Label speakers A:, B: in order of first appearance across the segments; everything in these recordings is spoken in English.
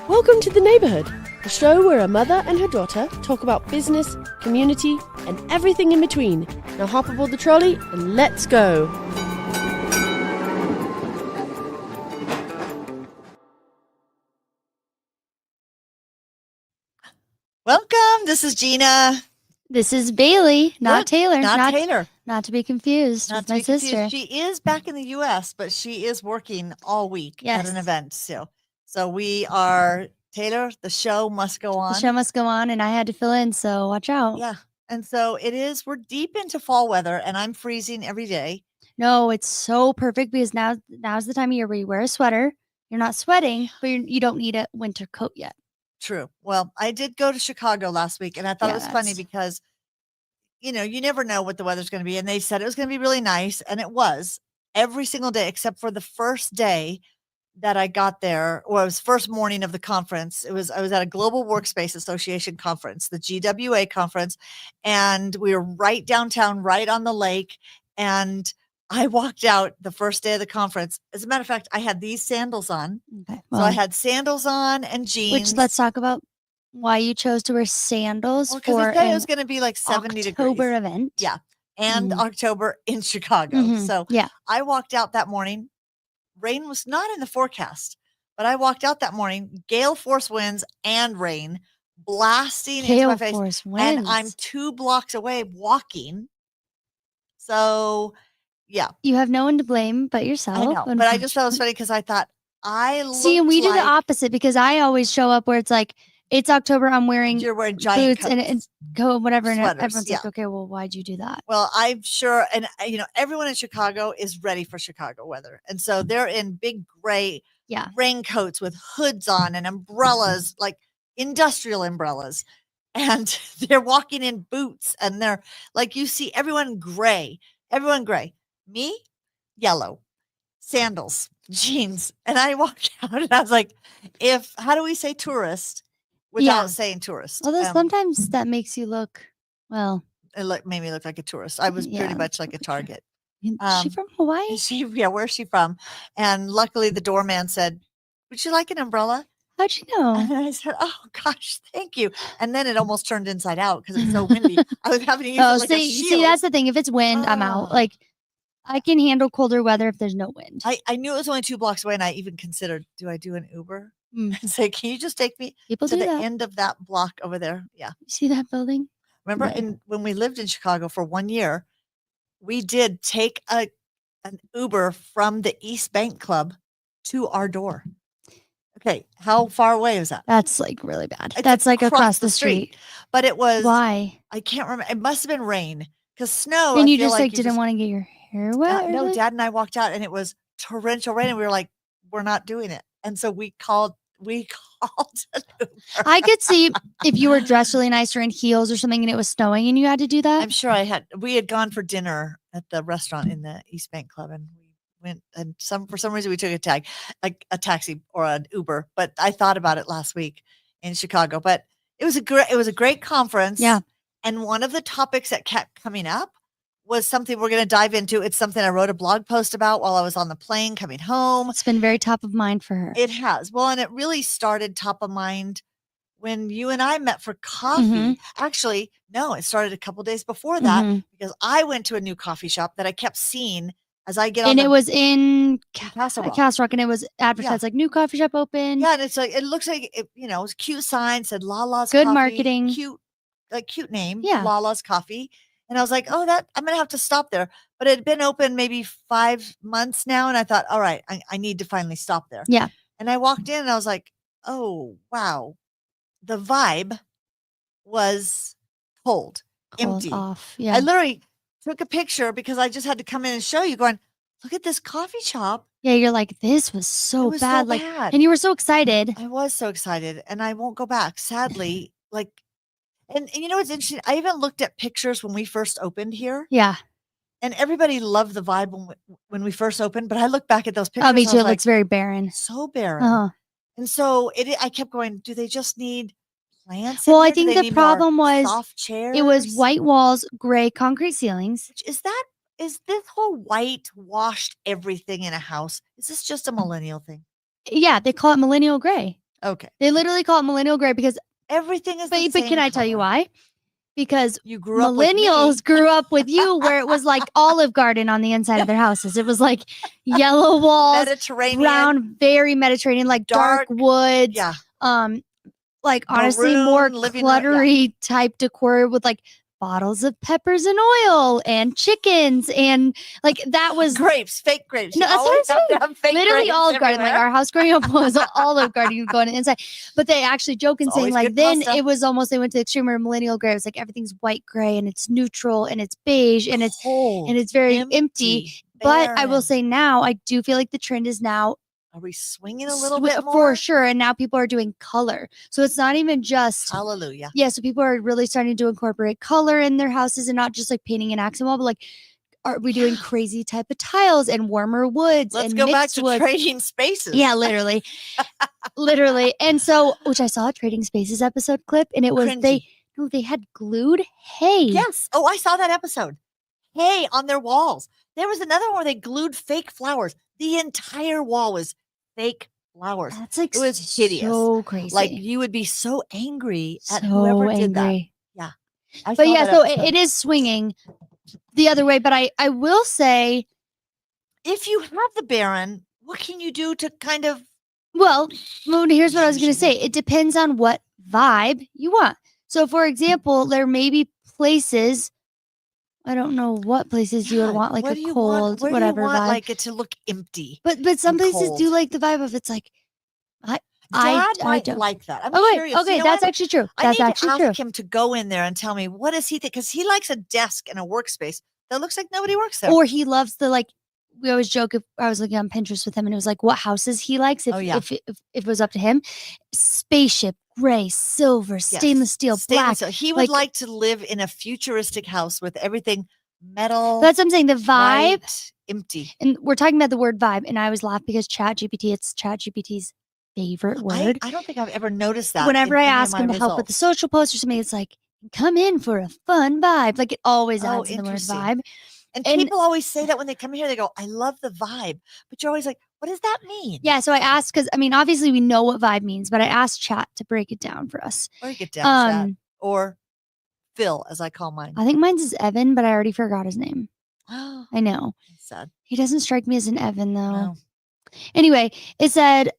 A: Welcome to The Neighborhood, a show where a mother and her daughter talk about business, community, and everything in between. Now hop aboard the trolley and let's go.
B: Welcome. This is Gina.
C: This is Bailey, not Taylor.
B: Not Taylor.
C: Not to be confused
B: Not
C: with
B: to
C: my
B: be confused.
C: sister.
B: She is back in the U.S., but she is working all week at an
C: Yes.
B: event still. So we are, Taylor, the show must go on.
C: The show must go on, and I had to fill in, so watch out.
B: Yeah. And so it is, we're deep into fall weather, and I'm freezing every day.
C: No, it's so perfect because now's the time of year where you wear a sweater. You're not sweating, but you don't need a winter coat yet.
B: True. Well, I did go to Chicago last week, and I thought
C: Yeah,
B: it was funny
C: that's-
B: because, you know, you never know what the weather's going to be. And they said it was going to be really nice, and it was every single day except for the first day that I got there. Well, it was first morning of the conference. I was at a Global Workspace Association conference, the GWA conference, and we were right downtown, right on the lake. And I walked out the first day of the conference. As a matter of fact, I had these sandals on.
C: Okay.
B: So I had sandals on and jeans.
C: Which let's talk about why you chose to wear sandals
B: because
C: for
B: they said it
C: an
B: was going to be like 70
C: October
B: degrees.
C: event.
B: Yeah. And
C: Mhm.
B: October in Chicago.
C: Mhm.
B: So
C: Yeah.
B: I walked out that morning. Rain was not in the forecast, but I walked out that morning, gale force winds and rain blasting into
C: Gale
B: my face.
C: force
B: And I'm
C: winds.
B: 2 blocks away walking. So, yeah,
C: You have no one to blame but yourself.
B: I know. But I just thought it was funny because I thought I looked
C: See, and we do the
B: like
C: opposite because I always show up where it's like, it's October, I'm wearing
B: you're wearing giant
C: boots and
B: coats.
C: go whatever, and
B: Sweaters,
C: everyone's
B: yeah.
C: like, okay, well, why'd you do that?
B: Well, I'm sure, and you know, everyone in Chicago is ready for Chicago weather, and so they're in big gray
C: Yeah.
B: raincoats with hoods on and umbrellas, like industrial umbrellas, and they're walking in boots, and they're like, you see everyone gray, me, yellow, sandals, jeans, and I walked out, and I was like, how do we say tourist without
C: Yeah.
B: saying tourist?
C: Although sometimes that makes you look, well,
B: It made me look like a tourist. I was pretty
C: yeah,
B: much like a target.
C: is she from Hawaii?
B: Where's she from? And luckily the doorman said, "Would you like an umbrella?"
C: How'd you know?
B: And I said, "Oh gosh, thank you." And then it almost turned inside out because it's so windy. I was having to use
C: Oh,
B: it like a
C: see,
B: shield.
C: that's the thing. If it's wind, I'm out.
B: Oh.
C: Like, I can handle colder weather if there's no wind.
B: I knew it was only 2 blocks away, and I even considered, do I do an Uber?
C: Mm.
B: And say, "Can you just take me
C: People
B: to
C: do
B: the
C: that.
B: end of that block over there?" Yeah.
C: You see that building?
B: Remember
C: Yeah.
B: when we lived in Chicago for 1 year, we did take an Uber from the East Bank Club to our door. Okay, how far away was that?
C: That's like really bad.
B: It's
C: That's like across the street.
B: But it was,
C: Why?
B: I can't remember. It must have been rain because snow.
C: And
B: I
C: you
B: feel
C: just
B: like
C: didn't want to get your hair wet? or
B: No,
C: something?
B: Dad and I walked out and it was torrential rain, and we were like, we're not doing it. And so we called an Uber.
C: I could see if you were dressed really nice or in heels or something and it was snowing and you had to do that.
B: I'm sure we had gone for dinner at the restaurant in the East Bank Club, and we went, and for some reason we took a taxi or an Uber, but I thought about it last week in Chicago. But it was a great conference.
C: Yeah.
B: And one of the topics that kept coming up was something we're going to dive into. It's something I wrote a blog post about while I was on the plane coming home.
C: It's been very top of mind for her.
B: It has. Well, and it really started top of mind when you and I met for coffee.
C: Mhm.
B: Actually, no, it started a couple days before that
C: Mhm.
B: because I went to a new coffee shop that I kept seeing as I get on.
C: And it was in
B: Castle Rock.
C: Castle Rock, and it was advertised like new coffee shop open.
B: Yeah, and it's like, it looks like it, you know, it was a cute sign, said Lala's
C: Good
B: Coffee.
C: marketing.
B: Cute name.
C: Yeah.
B: Lala's Coffee. And I was like, oh, I'm gonna have to stop there. But it had been open maybe 5 months now, and I thought, all right, I need to finally stop there.
C: Yeah.
B: And I walked in and I was like, oh wow, the vibe was cold, empty.
C: Off. Yeah.
B: I literally took a picture because I just had to come in and show you, going, look at this coffee shop.
C: Yeah, you're like, this was so
B: It was
C: bad.
B: so
C: Like,
B: bad.
C: and you were so excited.
B: I was so excited, and I won't go back, sadly. Like, and you know what's interesting? I even looked at pictures when we first opened here,
C: Yeah.
B: and everybody loved the vibe when we first opened. But I look back at those pictures,
C: Oh, me
B: and I
C: too.
B: was
C: It
B: like,
C: looks very barren.
B: so barren.
C: Uh-huh.
B: And so I kept going, do they just need plants? in
C: Well, I
B: here? Do
C: think
B: they
C: the
B: need more
C: problem was
B: soft chairs.
C: it was white walls, gray concrete ceilings.
B: Is this whole white washed everything in a house? Is this just a millennial thing?
C: Yeah, they call it millennial gray.
B: Okay.
C: They literally call it millennial gray because,
B: Everything is the
C: but
B: same
C: can I tell you
B: color.
C: why? Because
B: You grew up with me.
C: millennials grew up with you where it was like Olive Garden on the inside of their houses. It was like yellow walls,
B: Mediterranean.
C: brown, very Mediterranean, like dark
B: Dark,
C: woods.
B: Yeah.
C: Like honestly, more
B: Maroon, living room, yeah.
C: cluttery type decor with like bottles of peppers and oil and chickens and like that was
B: Grapes, fake grapes.
C: No,
B: You
C: that's what
B: always
C: I'm
B: have to
C: saying.
B: have fake
C: literally
B: grapes
C: Olive Garden. Like
B: everywhere.
C: our house growing up was Olive Garden going inside. But they actually joke and
B: It's
C: saying
B: always
C: like
B: good
C: then
B: pasta.
C: it was almost they went to the extreme where millennial gray. It's like everything's white gray and it's neutral and it's beige and it's
B: Cold,
C: very empty. But I will
B: barren.
C: say now I do feel like the trend is now
B: Are we swinging a little bit more?
C: for sure. And now people are doing color. So it's not even just
B: Hallelujah.
C: yeah, so people are really starting to incorporate color in their houses and not just like painting an accent wall, but like are we doing crazy type of tiles and warmer woods
B: Let's
C: and
B: go back
C: mixed
B: to
C: woods?
B: trading spaces.
C: Yeah, literally. Literally. And so, which I saw a Trading Spaces episode clip and it was
B: Cringy.
C: they had glued hay.
B: Yes. Oh, I saw that episode. Hay on their walls. There was another one where they glued fake flowers. The entire wall was fake flowers.
C: That's like
B: It was hideous.
C: so crazy.
B: Like you would be so angry at
C: so
B: whoever did that.
C: angry.
B: Yeah. I
C: But
B: saw
C: yeah,
B: that
C: so
B: episode.
C: it is swinging the other way. But I will say,
B: If you have the Baron, what can you do to kind of
C: well, here's what I was going to say. It depends on what vibe you want. So, for example, there may be places, I don't know what places you would
B: Yeah,
C: want, like
B: what
C: a
B: do you
C: cold,
B: want? Where
C: whatever
B: do you want,
C: vibe.
B: like it to look empty?
C: But some
B: and
C: places do
B: cold?
C: like the vibe of it's like,
B: Dad
C: I
B: might
C: don't.
B: like that. I'm
C: Okay,
B: curious.
C: okay,
B: You know
C: that's
B: what?
C: actually true.
B: I
C: That's
B: need
C: actually
B: to
C: true.
B: ask him to go in there and tell me what does he think, because he likes a desk and a workspace that looks like nobody works there.
C: Or he loves the like. We always joke if I was looking on Pinterest with him and it was like what houses he likes if
B: Oh, yeah.
C: if it was up to him. Spaceship, gray, silver,
B: Yes,
C: stainless steel,
B: stainless
C: black.
B: steel. He would
C: like-
B: like to live in a futuristic house with everything metal.
C: That's what I'm saying. The vibe,
B: white, empty.
C: and we're talking about the word vibe, and I always laugh because it's ChatGPT's favorite word.
B: I don't think I've ever noticed that.
C: Whenever
B: in
C: I
B: any of
C: ask
B: my
C: him to help with the
B: results.
C: social post or something, it's like, come in for a fun vibe. Like it always
B: Oh,
C: adds in the word
B: interesting.
C: vibe.
B: And
C: and-
B: people always say that when they come here, they go, I love the vibe. But you're always like, what does that mean?
C: Yeah, so I asked because I mean, obviously we know what vibe means, but I asked Chat to break it down for us.
B: Or you get down chat.
C: Um,
B: Or Phil, as I call mine.
C: I think mine's is Evan, but I already forgot his name.
B: Oh,
C: I know
B: sad.
C: he doesn't strike me as an Evan though.
B: No.
C: Anyway, it said,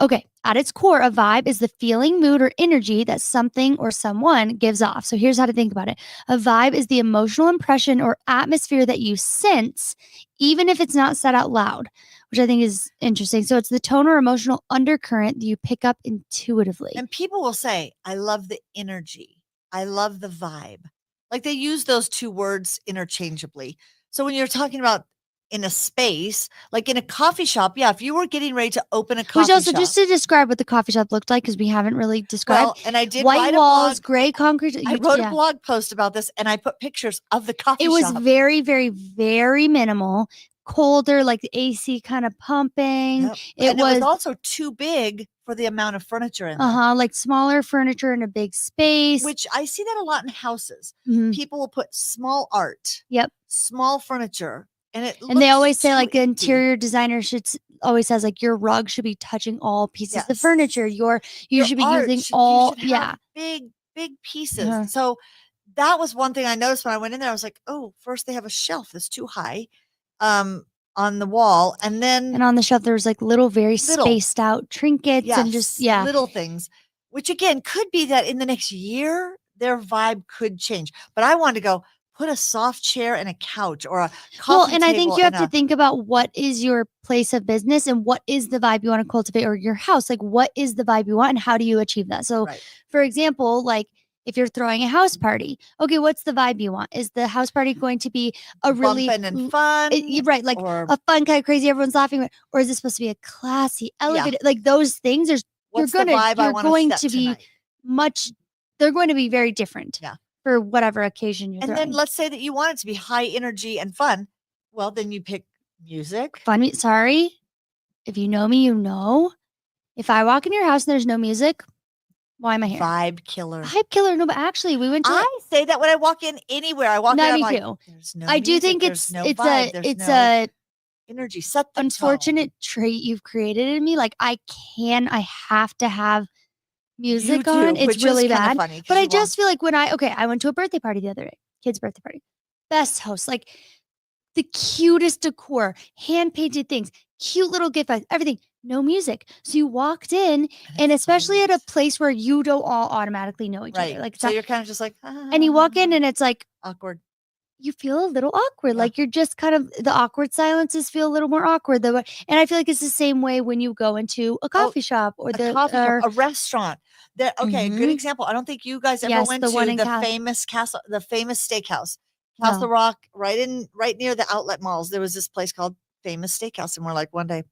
C: okay, at its core, a vibe is the feeling, mood, or energy that something or someone gives off. So here's how to think about it. A vibe is the emotional impression or atmosphere that you sense, even if it's not said out loud, which I think is interesting. So it's the tone or emotional undercurrent that you pick up intuitively.
B: And people will say, I love the energy. I love the vibe. Like they use those two words interchangeably. So when you're talking about in a space, like in a coffee shop, yeah, if you were getting ready to open a coffee
C: Which also,
B: shop.
C: just to describe what the coffee shop looked like, because we haven't really described
B: Well, and I did
C: white
B: write
C: walls,
B: a blog.
C: gray concrete.
B: I wrote a blog post about this and I put pictures of the coffee
C: It was
B: shop.
C: very, very, very minimal, colder, like the AC kind of pumping.
B: Yep.
C: It
B: And
C: was,
B: it was also too big for the amount of furniture in there.
C: like smaller furniture in a big space.
B: Which I see that a lot in houses.
C: Mhm.
B: People will put small art,
C: Yep.
B: small furniture, and
C: And they
B: looks
C: always say
B: too
C: like the
B: empty.
C: interior designer always says like your rug should be touching all pieces of the
B: Yes.
C: furniture. You
B: Your
C: should be
B: art
C: using
B: should- you
C: all
B: should have
C: yeah.
B: big pieces.
C: Uh-huh.
B: So that was one thing I noticed when I went in there. I was like, oh, first they have a shelf that's too high on the wall, and then
C: And on the shelf there was like little very
B: Little.
C: spaced out trinkets and just
B: little things, which again could be that in the next year their vibe could change. But I wanted to go put a soft chair and a couch or a coffee
C: Well, and I think
B: table
C: you have
B: and
C: to think about what is your place of business and what is the vibe you want to cultivate, or your house. Like, what is the vibe you want and how do you achieve that? So,
B: Right.
C: for example, like if you're throwing a house party, okay, what's the vibe you want? Is the house party going to be a really
B: bumping and fun,
C: right, like
B: or
C: a fun kind of crazy, everyone's laughing, or is it supposed to be a classy, elevated? Like those things,
B: what's
C: you're
B: the vibe I
C: you're
B: wanna
C: going
B: set
C: to be
B: tonight?
C: they're going to be very different.
B: Yeah.
C: For whatever occasion you're
B: And
C: throwing.
B: then let's say that you want it to be high energy and fun. Well, then you pick music.
C: Sorry, if you know me, you know. If I walk in your house and there's no music, why am I here?
B: Vibe killer.
C: Hype killer. No, but actually, we went to.
B: I say that when I walk in anywhere. I walk
C: No,
B: in, I'm
C: me
B: like,
C: too.
B: there's no
C: I do
B: music,
C: think
B: there's
C: it's
B: no
C: it's
B: vibe,
C: a
B: there's
C: it's
B: no,
C: a
B: energy, set the
C: unfortunate trait you've created in me. Like I have to have music
B: tone.
C: on.
B: You do,
C: It's
B: which
C: really
B: is kinda
C: bad.
B: funny 'cause
C: But I
B: you
C: just feel like I went to a birthday party the other day, kid's birthday party. Best host, like the cutest decor, hand painted things, cute little gift bags, everything. No music. So you walked in, and
B: it's
C: especially at a
B: silence.
C: place where you don't all automatically know each other.
B: Right.
C: Like it's
B: So
C: not,
B: you're kind of just like,
C: and you walk in and it's like
B: awkward.
C: you feel a little awkward.
B: Yeah.
C: Like you're just kind of the awkward silences feel a little more awkward. And I feel like it's the same way when you go into a coffee shop or
B: A coffee shop,
C: or
B: a restaurant. Okay, a good
C: Mhm.
B: example. I don't think you guys ever
C: Yes,
B: went
C: the one
B: to
C: in
B: the famous steakhouse, Castle
C: No.
B: Rock, right near the outlet malls. There was this place called Famous Steakhouse, and we're like one day,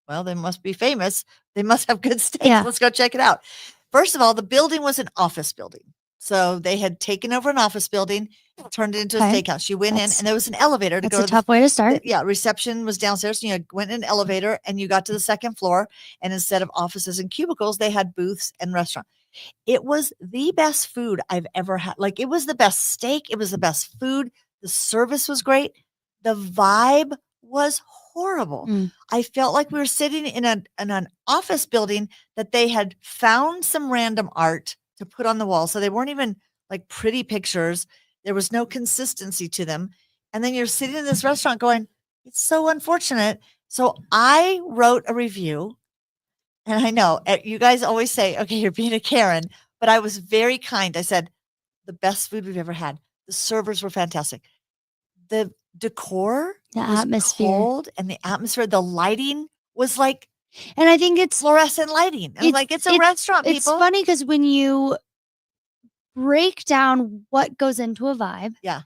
B: well, they must be famous. They must have good steaks.
C: Yeah.
B: Let's go check it out. First of all, the building was an office building. So they had taken over an office building, turned it into a
C: Okay.
B: steakhouse. You went in
C: That's-
B: and there was an elevator to
C: That's
B: go
C: a
B: to the
C: tough way to start.
B: yeah, reception was downstairs. You went in an elevator and you got to the second floor. And instead of offices and cubicles, they had booths and restaurant. It was the best food I've ever had. Like it was the best steak. It was the best food. The service was great. The vibe was horrible.
C: Mm.
B: I felt like we were sitting in an office building that they had found some random art to put on the wall. So they weren't even like pretty pictures. There was no consistency to them. And then you're sitting in this restaurant going, it's so unfortunate. So I wrote a review, and I know you guys always say, okay, you're being a Karen, but I was very kind. I said, the best food we've ever had. The servers were fantastic. The decor
C: The
B: was
C: atmosphere.
B: cold, and the atmosphere, the lighting was like
C: And I think it's
B: fluorescent lighting. And I'm like, it's a restaurant,
C: it's
B: people.
C: funny because when you break down what goes into a vibe,
B: Yeah.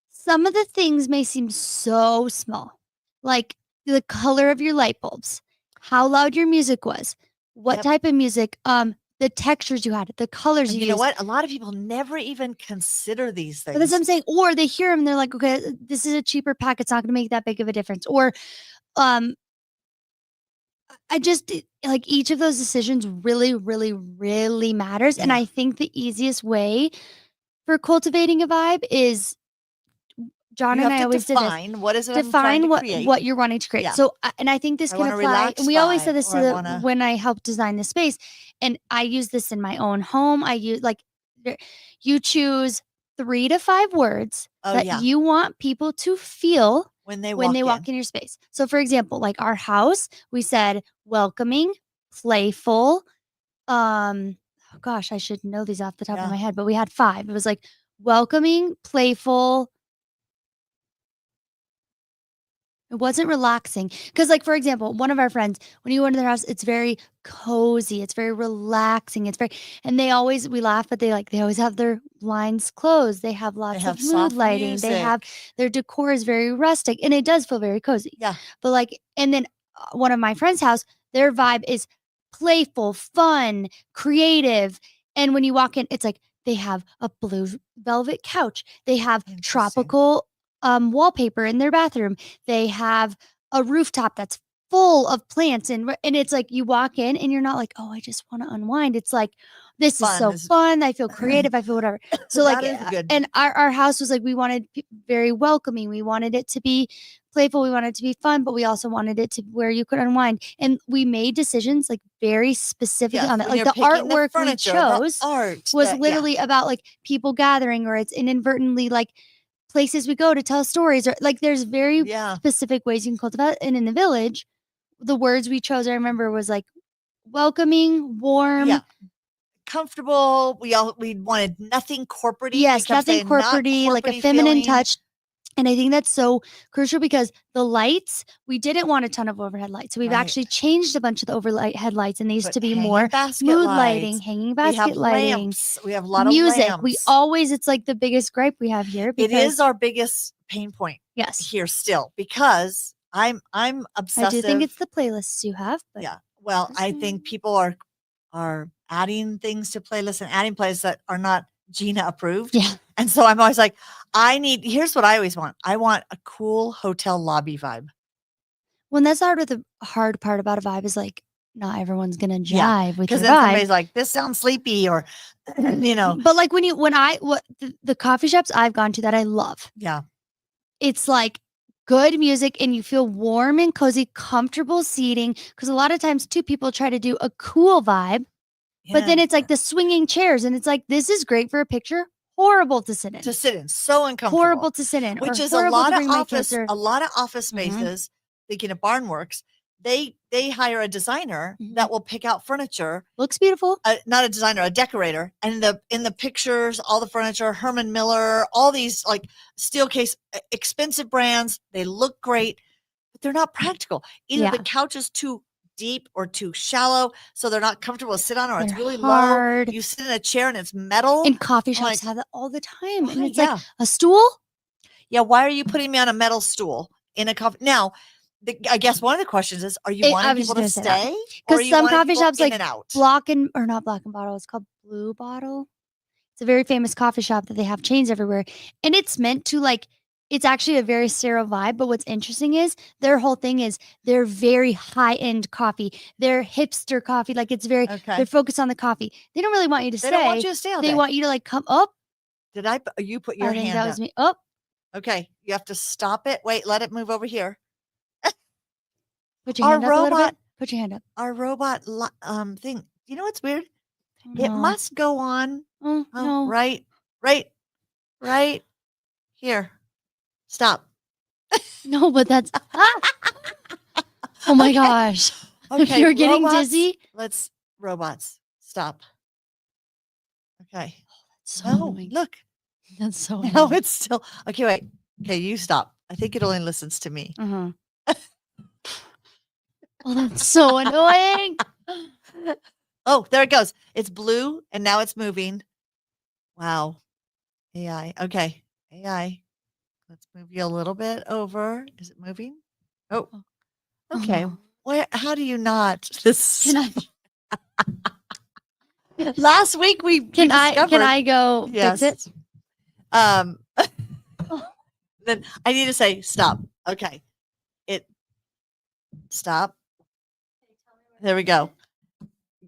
C: some of the things may seem so small, like the color of your light bulbs, how loud your music was, what
B: Yep.
C: type of music, the textures you had, the colors
B: And
C: you
B: you know
C: used.
B: what? A lot of people never even consider these
C: But that's what
B: things.
C: I'm saying. Or they hear them and they're like, okay, this is a cheaper pack. It's not going to make that big of a difference. Or, I just like each of those decisions really, really, really matters. And
B: Yeah.
C: I think the easiest way for cultivating a vibe is John
B: You
C: and
B: have
C: I
B: to
C: always did this.
B: define what is it I'm trying
C: Define
B: to create.
C: what you're wanting to create.
B: Yeah.
C: So, and I think this
B: I
C: can
B: want a
C: apply.
B: relaxed
C: And we always said
B: vibe,
C: this
B: or
C: to
B: I wanna
C: when I helped design the space, and I use this in my own home. I use you choose 3 to 5 words
B: Oh,
C: that
B: yeah.
C: you want people to feel
B: when they
C: when they walk
B: in.
C: in your space. So, for example, like our house, we said welcoming, playful. Oh gosh, I should know these off the top
B: Yeah.
C: of my head, but we had 5. It was like welcoming, playful. It wasn't relaxing because, like, for example, one of our friends, when you go into their house, it's very cozy, it's very relaxing, and we laugh, but they always have their blinds closed. They have
B: They
C: lots
B: have
C: of mood
B: soft
C: lighting. They have
B: music.
C: their decor is very rustic, and it does feel very cozy.
B: Yeah.
C: But and then one of my friends' house, their vibe is playful, fun, creative, and when you walk in, it's like they have a blue velvet couch. They have
B: Interesting.
C: tropical wallpaper in their bathroom. They have a rooftop that's full of plants, and it's like you walk in and you're not like, oh, I just want to unwind. It's like this is so fun. I feel creative. I feel whatever. So
B: That is good.
C: and our house was like we wanted very welcoming. We wanted it to be playful. We wanted it to be fun, but we also wanted it to where you could unwind. And we made decisions like very specific on that.
B: when
C: Like
B: you're
C: the
B: picking
C: artwork we
B: furniture, the
C: chose
B: art
C: was
B: that- yeah.
C: literally about like people gathering, or it's inadvertently like places we go to tell stories, or like there's very
B: Yeah.
C: specific ways you can cultivate. And in the village, the words we chose, I remember, was like welcoming, warm.
B: Yeah. Comfortable. We wanted nothing corporate-y.
C: Yes,
B: We kept
C: nothing
B: saying, "Not
C: corporate-y, like a
B: corporate-y
C: feminine
B: feeling."
C: touch. And I think that's so crucial because the lights, we didn't want a ton of overhead lights. So we've
B: Right.
C: actually changed a bunch of the overhead lights, and these
B: Put
C: to be
B: hanging
C: more
B: basket
C: mood
B: lights.
C: lighting, hanging
B: We
C: basket
B: have
C: lighting,
B: lamps. We have a lot
C: music.
B: of
C: We
B: lamps.
C: always, it's like the biggest gripe we have here.
B: It
C: Because,
B: is our biggest pain point
C: yes,
B: here still, because I'm
C: I
B: obsessive.
C: do think it's the playlists you have. But
B: Yeah. Well, I think people are adding things to playlists and adding playlists that are not Gina approved.
C: Yeah.
B: And so I'm always like, here's what I always want. I want a cool hotel lobby vibe.
C: When that's the hard part about a vibe is like, not everyone's going to jive
B: Yeah,
C: with your
B: Because then
C: vibe.
B: somebody's like, this sounds sleepy, or,
C: But like the coffee shops I've gone to that I love,
B: yeah.
C: it's like good music, and you feel warm and cozy, comfortable seating. Because a lot of times, too, people try to do a cool vibe, but then
B: Yeah.
C: it's like the swinging chairs, and it's like, this is great for a picture, horrible to sit in.
B: To sit in, so uncomfortable.
C: Horrible to sit in,
B: Which
C: or
B: is a
C: horrible
B: lot
C: to
B: of
C: bring my
B: office,
C: kids. Or
B: a lot of office
C: Mhm.
B: spaces. Thinking of Barnworks, they hire a designer
C: Mhm.
B: that will pick out furniture.
C: looks beautiful.
B: Not a designer, a decorator. And in the pictures, all the furniture, Herman Miller, all these like Steelcase, expensive brands. They look great, but they're not practical. Either
C: Yeah.
B: the couch is too deep or too shallow, so they're not comfortable to sit on, or it's
C: They're
B: really
C: hard.
B: low. You sit in a chair and it's metal.
C: And coffee
B: I'm
C: shops
B: like,
C: have that all the time. And
B: why?
C: it's
B: Yeah.
C: like a stool.
B: Yeah, why are you putting me on a metal stool in a coffee? Now, I guess one of the questions is: are you
C: I
B: wanting
C: was
B: people
C: just
B: to
C: gonna say that.
B: stay, or
C: 'Cause
B: are you
C: some
B: wanting
C: coffee
B: people
C: shops,
B: in
C: like,
B: and out?
C: Not Black and Bottle, it's called Blue Bottle. It's a very famous coffee shop that they have chains everywhere, and it's meant to, like, it's actually a very sterile vibe, but what's interesting is their whole thing is they're very high-end coffee. They're hipster coffee, like, it's very
B: Okay,
C: they're focused on the coffee. They don't really want you to
B: they don't want
C: stay.
B: you to stay all
C: They
B: day.
C: want you to, like, come up.
B: Did you put your
C: I think
B: hand
C: that
B: up?
C: was me. Oh,
B: Okay, you have to stop it. Wait, let it move over here.
C: put your
B: Our
C: hand up a little
B: robot,
C: bit. Put your hand up.
B: our robot thing. You know what's weird?
C: Oh,
B: It
C: no.
B: must go on.
C: Oh,
B: Oh,
C: no.
B: right here. Stop.
C: No, but that's oh my
B: Okay.
C: gosh.
B: Okay,
C: You're getting
B: robots,
C: dizzy?
B: robots, stop. Okay.
C: So
B: No,
C: annoying.
B: look.
C: That's so
B: Now
C: annoying.
B: it's still okay. Wait. Okay, you stop. I think it only listens to me.
C: Uh-huh. Oh, that's so annoying.
B: Oh, there it goes. It's blue and now it's moving. Wow. AI. Okay. AI. Let's move you a little bit over. Is it moving? Oh, okay.
C: Oh.
B: Where? How do you not? This
C: Can I
B: last week we
C: can I
B: discovered.
C: go fix it?
B: Yes. Then I need to say stop. Okay. Stop. There we go.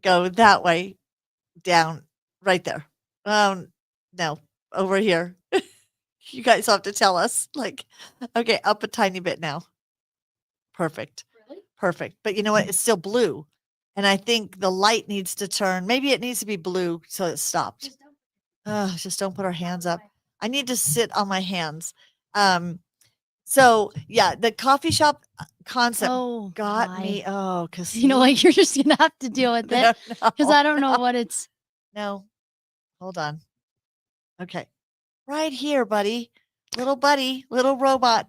B: Go that way. Down. Right there. No. Over here. You guys have to tell us. Like, okay, up a tiny bit now. Perfect.
C: Really?
B: Perfect. But you know what? It's still blue. And I think the light needs to turn. Maybe it needs to be blue so it stopped. Just don't put our hands up. I need to sit on my hands. So yeah, the coffee shop concept
C: Oh,
B: got
C: my.
B: me. Oh, because
C: You know what? You're just gonna have to deal with it because I don't know what it's.
B: No, hold on. Okay, right here, buddy, little robot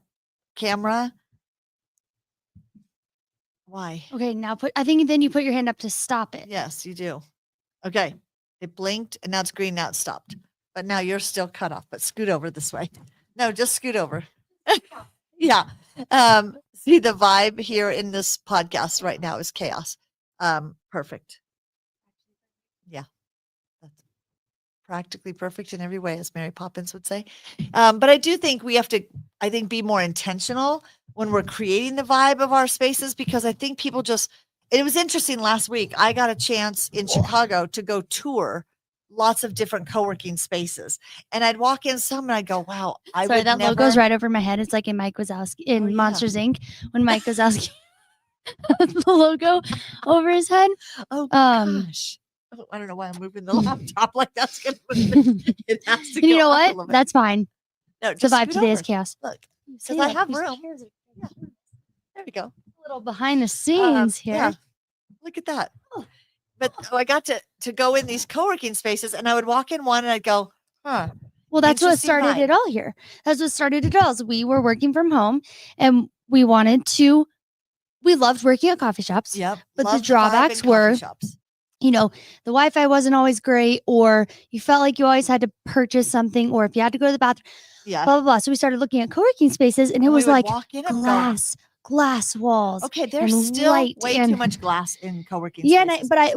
B: camera. Why?
C: Okay, now I think then you put your hand up to stop it.
B: Yes, you do. Okay, it blinked and now it's green. Now it stopped. But now you're still cut off. But scoot over this way. No, just scoot over. Yeah. See, the vibe here in this podcast right now is chaos. Perfect. Yeah. That's practically perfect in every way, as Mary Poppins would say. But I do think we have to, I think, be more intentional when we're creating the vibe of our spaces, because I think people just, it was interesting last week. I got a chance in Chicago to go tour lots of different co-working spaces, and I'd walk in some and I'd go, wow,
C: Sorry, that logo's right over my head. It's like in Mike Wazowski in
B: Oh, yeah.
C: Monsters Inc. when Mike Wazowski has the logo over his head.
B: Oh
C: Um,
B: gosh. Oh, I don't know why I'm moving the laptop like that's gonna it has to
C: And you
B: go
C: know
B: up a
C: what?
B: little bit.
C: That's fine.
B: No,
C: The
B: just
C: vibe
B: scoot
C: today is
B: over.
C: chaos.
B: Look,
C: Say
B: I
C: that,
B: have
C: these
B: room.
C: chairs are-
B: Yeah. There we go.
C: A little behind the scenes here.
B: Yeah. Look at that. But I got to go in these co-working spaces, and I would walk in one and I'd go, huh.
C: Well, that's what
B: Interesting
C: started
B: vibe.
C: it all here. That's what started it all. Is we were working from home and we loved working at coffee shops.
B: Yep.
C: But the
B: love vibe in
C: drawbacks
B: coffee
C: were-
B: shops.
C: You know, the Wi-Fi wasn't always great, or you felt like you always had to purchase something, or if you had to go to the bathroom,
B: Yeah.
C: blah, blah, blah. So we started looking at co-working spaces and it
B: And we
C: was
B: would
C: like
B: walk in and go,
C: glass walls.
B: okay, there's
C: and
B: still
C: light
B: way too
C: and-
B: much glass in co-working
C: Yeah,
B: spaces.
C: but I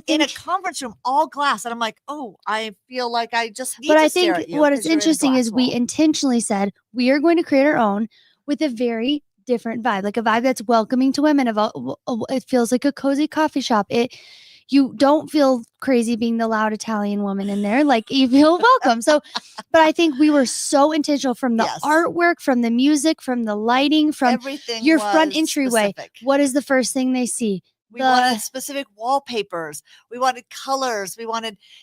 B: in a
C: think
B: conference room, all glass, and I'm like, oh, I feel like I just need
C: But
B: to
C: I
B: stare
C: think
B: at you
C: what
B: 'cause
C: is
B: you're in a
C: interesting
B: glass
C: is we
B: wall.
C: intentionally said we are going to create our own with a very different vibe, like a vibe that's welcoming to women. It feels like a cozy coffee shop. you don't feel crazy being the loud Italian woman in there. Like you feel welcome. So, but I think we were so intentional from the
B: Yes.
C: artwork, from the music, from the lighting, from
B: everything
C: your front
B: was
C: entryway.
B: specific.
C: What is the first thing they see?
B: We wanted specific wallpapers. We wanted colors.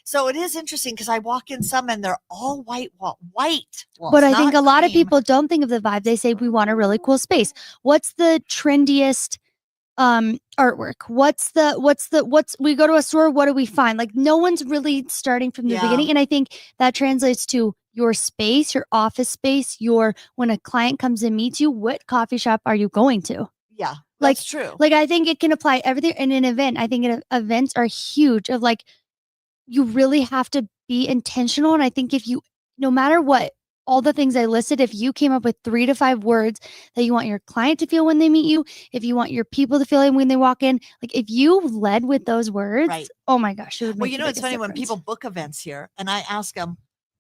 B: So it is interesting because I walk in some and they're all white walls.
C: But I think
B: not
C: a lot of
B: cream.
C: people don't think of the vibe. They say we want a really cool space. What's the trendiest artwork? What's we go to a store, what do we find? Like no one's really starting from the
B: Yeah.
C: beginning. And I think that translates to your space, your office space, when a client comes and meets you, what coffee shop are you going to?
B: Yeah,
C: Like-
B: that's true.
C: Like I think it can apply everything in an event. I think events are huge of like you really have to be intentional. And I think if you, no matter what, all the things I listed, if you came up with 3 to 5 words that you want your client to feel when they meet you, if you want your people to feel it when they walk in, like if you led with those words,
B: Right.
C: oh my gosh, it would make
B: Well, you
C: the
B: know, it's
C: biggest
B: funny when
C: difference.
B: people book events here and I ask them,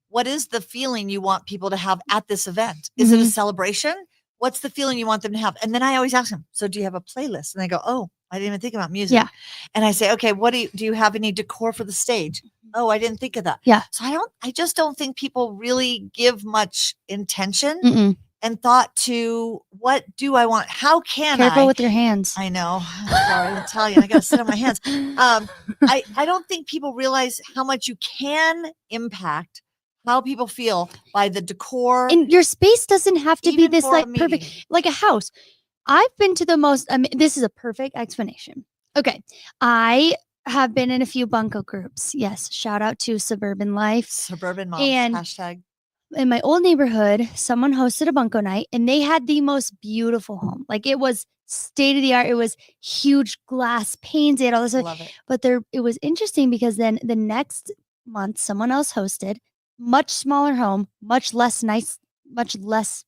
B: what is the feeling you want people to have at this event? Is it a
C: Mhm.
B: celebration? What's the feeling you want them to have? And then I always ask them, so do you have a playlist? And they go, oh, I didn't even think about music.
C: Yeah.
B: And I say, okay, what do you have any decor for the stage? Oh, I didn't think of that.
C: Yeah.
B: So I just don't think people really give much intention
C: Mm-mm.
B: and thought to what do I want? How can
C: Careful
B: I?
C: with your hands.
B: I know. Sorry, I'm Italian. I got to sit on my hands. I don't think people realize how much you can impact how people feel by the decor.
C: And your space doesn't have to be
B: even
C: this
B: for a
C: like perfect,
B: meeting.
C: like a house. I've been to the most, this is a perfect explanation. Okay. I have been in a few bunco groups. Yes. Shout out to Suburban Life.
B: Suburban moms,
C: And
B: hashtag.
C: in my old neighborhood, someone hosted a bunco night and they had the most beautiful home. Like it was state of the art. It was huge glass panes. They had all this stuff.
B: Love it.
C: But it was interesting because then the next month, someone else hosted, much smaller home, much less nice, much less,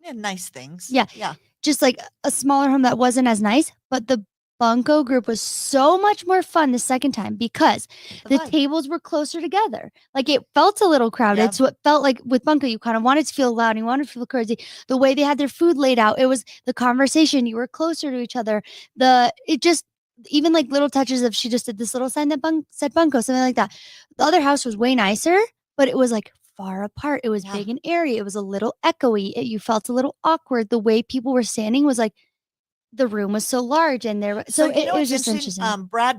B: Yeah, nice things.
C: Yeah.
B: Yeah.
C: just like a smaller home that wasn't as nice. But the bunco group was so much more fun the second time because the
B: vibe.
C: tables were closer together. Like it felt a little crowded.
B: Yep.
C: So it felt like with bunco, you kind of wanted to feel loud and you wanted to feel crazy. The way they had their food laid out, it was the conversation. You were closer to each other. Even like little touches of she just did this little sign that said bunco, something like that. The other house was way nicer, but it was like far apart. It was
B: Yeah.
C: big and airy. It was a little echoey. You felt a little awkward. The way people were standing was like the room was so large and there. So
B: you know
C: it was
B: what's
C: just interesting.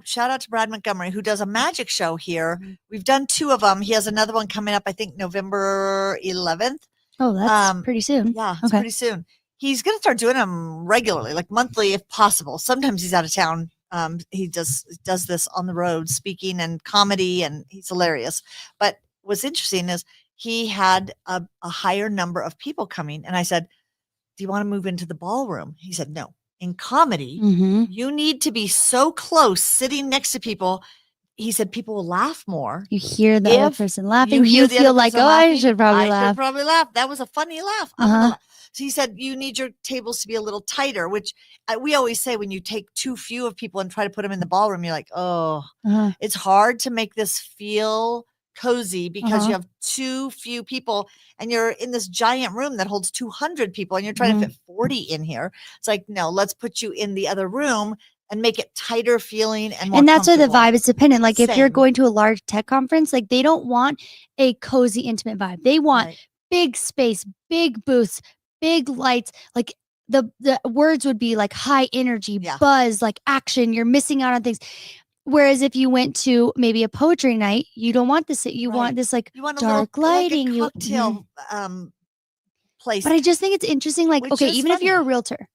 B: Shout out to Brad Montgomery, who does a magic show here.
C: Mhm.
B: We've done 2 of them. He has another one coming up, I think November 11th.
C: Oh, that's pretty soon.
B: Yeah, it's
C: Okay.
B: pretty soon. He's going to start doing them regularly, like monthly if possible. Sometimes he's out of town. He does this on the road, speaking and comedy, and he's hilarious. But what's interesting is he had a higher number of people coming. And I said, do you want to move into the ballroom? He said, no. In comedy,
C: Mm-hmm.
B: you need to be so close sitting next to people. He said people will laugh more.
C: You hear the other
B: If
C: person laughing.
B: hear
C: You
B: the other
C: feel like,
B: person
C: oh, I
B: laughing,
C: should probably
B: I
C: laugh.
B: should probably laugh. That was a funny laugh. I'm gonna
C: Uh-huh.
B: laugh. So he said you need your tables to be a little tighter, which we always say when you take too few of people and try to put them in the ballroom, you're like, oh,
C: Uh-huh.
B: it's hard to make this feel cozy because
C: Uh-huh.
B: you have too few people and you're in this giant room that holds 200 people and you're trying
C: Mhm.
B: to fit 40 in here. It's like, no, let's put you in the other room and make it tighter feeling and more
C: And that's why the
B: comfortable.
C: vibe is dependent. Like if you're
B: Same.
C: going to a large tech conference, like they don't want a cozy, intimate vibe. They want
B: Right.
C: big space, big booths, big lights. Like the words would be like high energy,
B: Yeah.
C: buzz, like action. You're missing out on things. Whereas if you went to maybe a poetry night, you don't want this. You
B: Right.
C: want this like
B: You want a
C: dark
B: little,
C: lighting.
B: like a
C: You-
B: cocktail place.
C: But I just think it's interesting. Like,
B: Which
C: okay,
B: is
C: even if you're a
B: funny.
C: realtor,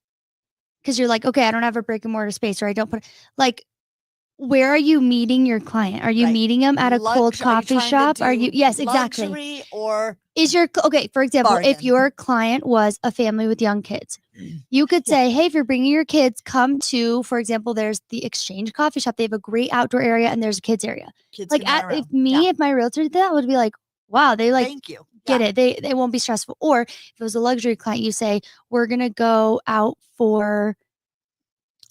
C: because you're like, okay, I don't have a brick and mortar space, or I don't put like, where are you meeting your client? Are you
B: Right.
C: meeting them at a cold
B: Are you
C: coffee
B: trying to
C: shop? Are you?
B: do
C: Yes, exactly.
B: luxury or
C: Is your okay? For example, if
B: bargain?
C: your client was a family with young kids, you could
B: Yeah.
C: say, hey, if you're bringing your kids, come to, for example, there's the Exchange Coffee Shop. They have a great outdoor area and there's a kids area.
B: kids
C: Like,
B: can run
C: if
B: around? Yeah.
C: if my realtor did that, I would be like, wow, they like
B: Thank you.
C: get
B: Yeah.
C: it. They won't be stressful. Or if it was a luxury client, you say, we're gonna go out for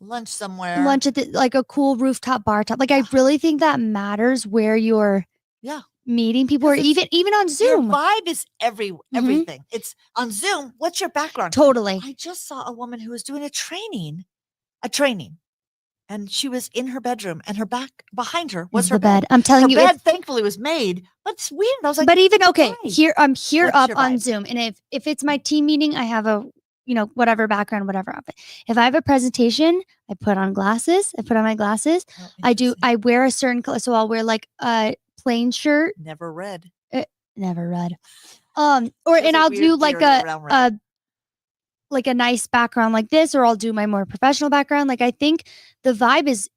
B: Lunch somewhere.
C: lunch at like a cool rooftop bar top. Like I really think that matters where you're
B: Yeah.
C: meeting people, or
B: 'Cause it's-
C: even on
B: Your
C: Zoom.
B: vibe is everything. It's on Zoom. What's your background?
C: Totally.
B: I just saw a woman who was doing a training and she was in her bedroom, and her back behind her was
C: Is
B: her
C: the bed. I'm
B: Her
C: telling you,
B: bed, thankfully, was made, but it's weird. I was like,
C: but even okay,
B: why?
C: here I'm here
B: What's
C: up
B: your
C: on
B: vibe?
C: Zoom, and if it's my team meeting, I have a whatever background, whatever outfit. If I have a presentation, I put on glasses. I put on my glasses.
B: Oh,
C: I do.
B: interesting.
C: I wear a certain color, so I'll wear like a plain shirt.
B: Never read.
C: Never read.
B: She
C: Or
B: has
C: and
B: a
C: I'll
B: weird
C: do like
B: theory around red.
C: a nice background like this, or I'll do my more professional background. Like I think the vibe is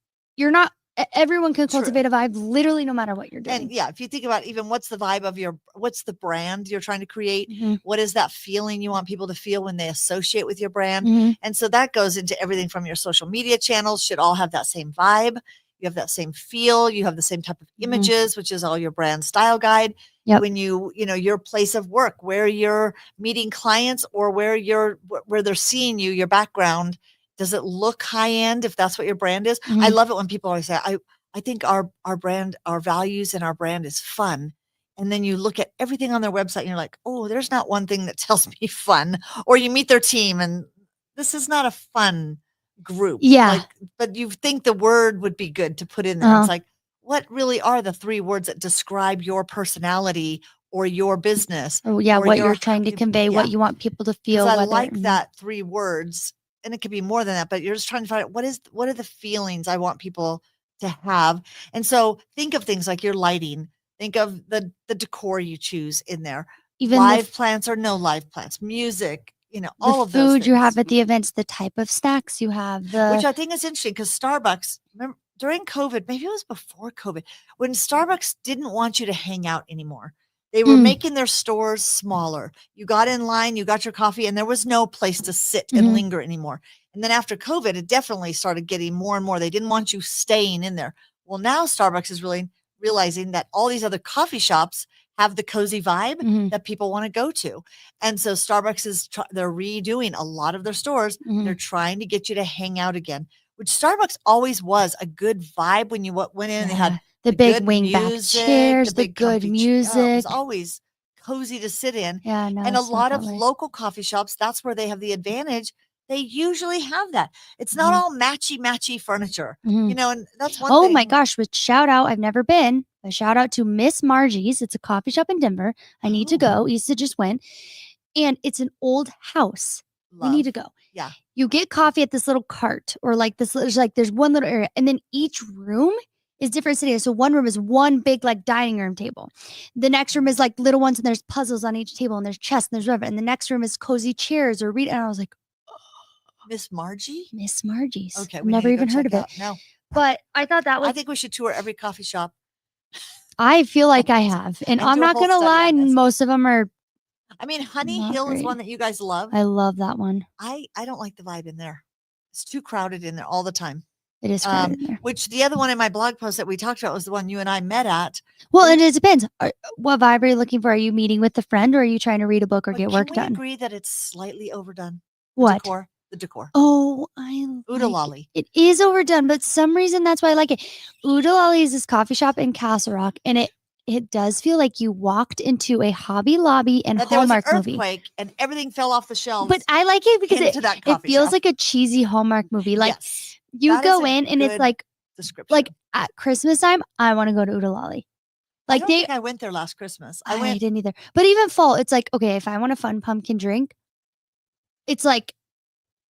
C: everyone can
B: True.
C: cultivate a vibe literally no matter what you're doing.
B: And yeah, if you think about even what's the vibe of what's the brand you're trying to create?
C: Mhm.
B: What is that feeling you want people to feel when they associate with your brand?
C: Mhm.
B: And so that goes into everything from your social media channels should all have that same vibe. You have that same feel. You have the same type of
C: Mhm.
B: images, which is all your brand style guide.
C: Yep.
B: When your place of work, where you're meeting clients or where they're seeing you, your background, does it look high end if that's what your brand is? I
C: Mhm.
B: love it when people always say, I think our brand, our values and our brand is fun. And then you look at everything on their website and you're like, oh, there's not one thing that tells me fun. Or you meet their team and this is not a fun group.
C: Yeah.
B: But you think the word would be good to put in there.
C: Uh-huh.
B: It's like, what really are the 3 words that describe your personality or your business?
C: Oh yeah,
B: or
C: what
B: your
C: you're trying to convey,
B: yeah.
C: what you want people to
B: 'Cause
C: feel.
B: I
C: Whether
B: like that 3 words, and it could be more than that, but you're just trying to find out what are the feelings I want people to have. And so think of things like your lighting. Think of the decor you choose in there.
C: even
B: Live plants or no live plants, music, all
C: the
B: of those
C: food you have
B: things.
C: at the events, the type of snacks you have,
B: Which
C: the
B: I think is interesting because Starbucks, remember, during COVID, maybe it was before COVID, when Starbucks didn't want you to hang out anymore. They were
C: Mm.
B: making their stores smaller. You got in line, you got your coffee, and there was no place to sit and
C: Mhm.
B: linger anymore. And then after COVID, it definitely started getting more and more. They didn't want you staying in there. Well, now Starbucks is really realizing that all these other coffee shops have the cozy vibe
C: Mhm.
B: that people want to go to. And so Starbucks they're redoing a lot of their stores.
C: Mhm.
B: They're trying to get you to hang out again, which Starbucks always was a good vibe when you went in and they
C: Yeah.
B: had
C: The
B: the
C: big
B: good
C: wingback
B: music,
C: chairs,
B: the
C: the
B: big
C: good
B: comfy it was
C: music.
B: always cozy to sit in.
C: Yeah, no,
B: And a
C: it's not
B: lot
C: that
B: of
C: way.
B: local coffee shops, that's where they have the advantage. They usually have that. It's not
C: Mhm.
B: all matchy furniture,
C: Mhm.
B: and that's one
C: Oh
B: thing.
C: my gosh, with shout out, I've never been, but shout out to Miss Margie's. It's a coffee shop in Denver. I need to
B: Oh,
C: go. Issa just went. And it's an old house. We need
B: love.
C: to go.
B: Yeah.
C: You get coffee at this little cart or like this, there's one little area, and then each room is different scenarios. So one room is one big like dining room table. The next room is like little ones and there's puzzles on each table and there's chess and there's whatever. And the next room is cozy chairs or read. And I was like,
B: Miss Margie?
C: Miss Margie's.
B: Okay,
C: I've
B: we need
C: never
B: to go
C: even heard
B: check
C: of it.
B: out. No,
C: But I thought that
B: I
C: was,
B: think we should tour every coffee shop.
C: I feel like I have. And
B: And
C: I'm
B: do a
C: not
B: whole
C: going to
B: study
C: lie,
B: on this.
C: most of them are
B: I mean, Honey
C: not
B: Hill is
C: great.
B: one that you guys love.
C: I love that one.
B: I don't like the vibe in there. It's too crowded in there all the time.
C: It is crowded in there.
B: Which the other one in my blog post that we talked about was the one you and I met at.
C: Well, and it depends. What vibe are you looking for? Are you meeting with a friend or are you trying to read a book or
B: But
C: get
B: can
C: work
B: we
C: done?
B: agree that it's slightly overdone?
C: What?
B: The decor.
C: Oh, I like
B: Oodalali.
C: it. It is overdone, but some reason that's why I like it. Oodalali is this coffee shop in Castle Rock, and it does feel like you walked into a Hobby Lobby and
B: That there was an
C: Hallmark movie.
B: earthquake and everything fell off the shelves.
C: But I like it because
B: into that
C: it
B: coffee
C: feels
B: shop.
C: like a cheesy Hallmark movie. Like
B: yes,
C: you
B: that is
C: go
B: a
C: in and it's
B: good
C: like
B: description.
C: at Christmas time, I want to go to Oodalali.
B: I
C: Like
B: don't think I went there last Christmas. I went.
C: didn't either. But even fall, it's like, okay, if I want a fun pumpkin drink, it's like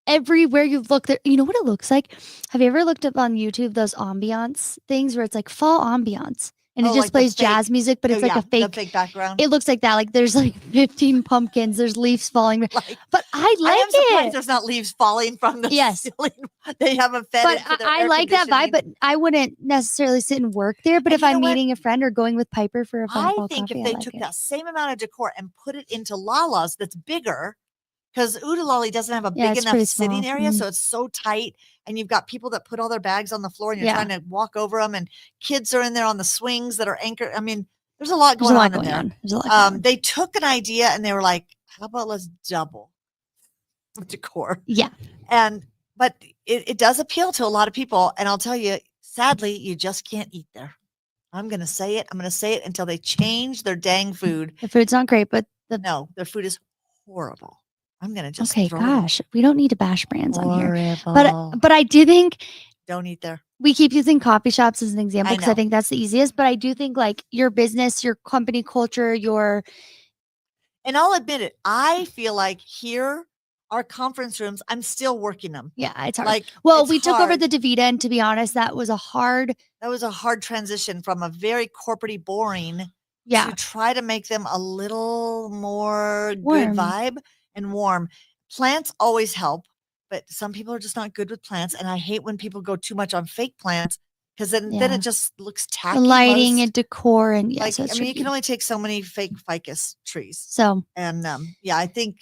C: everywhere you look there. You know what it looks like? Have you ever looked up on YouTube those ambiance things where it's like fall ambiance and it
B: Oh,
C: just
B: like the
C: plays
B: fake-
C: jazz music, but it's like a
B: the
C: fake.
B: fake background.
C: It looks like that. Like there's like 15 pumpkins. There's leaves falling.
B: Like,
C: But I
B: I
C: like
B: am surprised
C: it.
B: there's not leaves falling from the
C: Yes.
B: ceiling. They haven't fed
C: But
B: into their
C: I
B: air
C: like that vibe.
B: conditioning.
C: But I wouldn't necessarily sit and work there. But
B: And
C: if
B: you know
C: I'm
B: what?
C: meeting a friend or going with Piper for a fun
B: I
C: fall
B: think
C: coffee,
B: if
C: I
B: they
C: like
B: took
C: it.
B: that same amount of decor and put it into Lala's that's bigger, because Oodalali doesn't have a
C: Yeah,
B: big
C: it's
B: enough
C: pretty
B: sitting
C: small.
B: area,
C: Mhm.
B: so it's so tight, and you've got people that put all their bags on the floor, and you're
C: Yeah.
B: trying to walk over them, and kids are in there on the swings that are anchored. I mean, there's a lot
C: There's
B: going
C: a lot
B: on in
C: going
B: there.
C: on. There's a lot going on.
B: They took an idea and they were like, "How about let's double the decor?"
C: Yeah.
B: But it does appeal to a lot of people, and I'll tell you, sadly, you just can't eat there. I'm gonna say it. I'm gonna say it until they change their dang food.
C: The food's not great, but
B: No, their food is horrible. I'm gonna just
C: okay,
B: throw it out.
C: gosh, we don't need to bash brands on here.
B: Horrible.
C: But I do think
B: Don't eat there.
C: We keep using coffee shops as an example because I
B: know.
C: think that's the easiest. But I do think like your business, your company culture,
B: And I'll admit it, I feel like here, our conference rooms, I'm still working them.
C: yeah, it's hard.
B: Like,
C: Well,
B: it's
C: we took over
B: hard.
C: the DaVita, and to be honest, that was a hard.
B: That was a hard transition from a very corporate-y, boring
C: Yeah,
B: to try to make them a little more
C: Warm.
B: good vibe and warm. Plants always help, but some people are just not good with plants. And I hate when people go too much on fake plants because then
C: Yeah.
B: it just looks tacky.
C: the lighting
B: most.
C: and decor, and yeah,
B: Like,
C: so
B: I
C: it's
B: mean, you can
C: tricky.
B: only take so many fake ficus trees.
C: So
B: And yeah, I think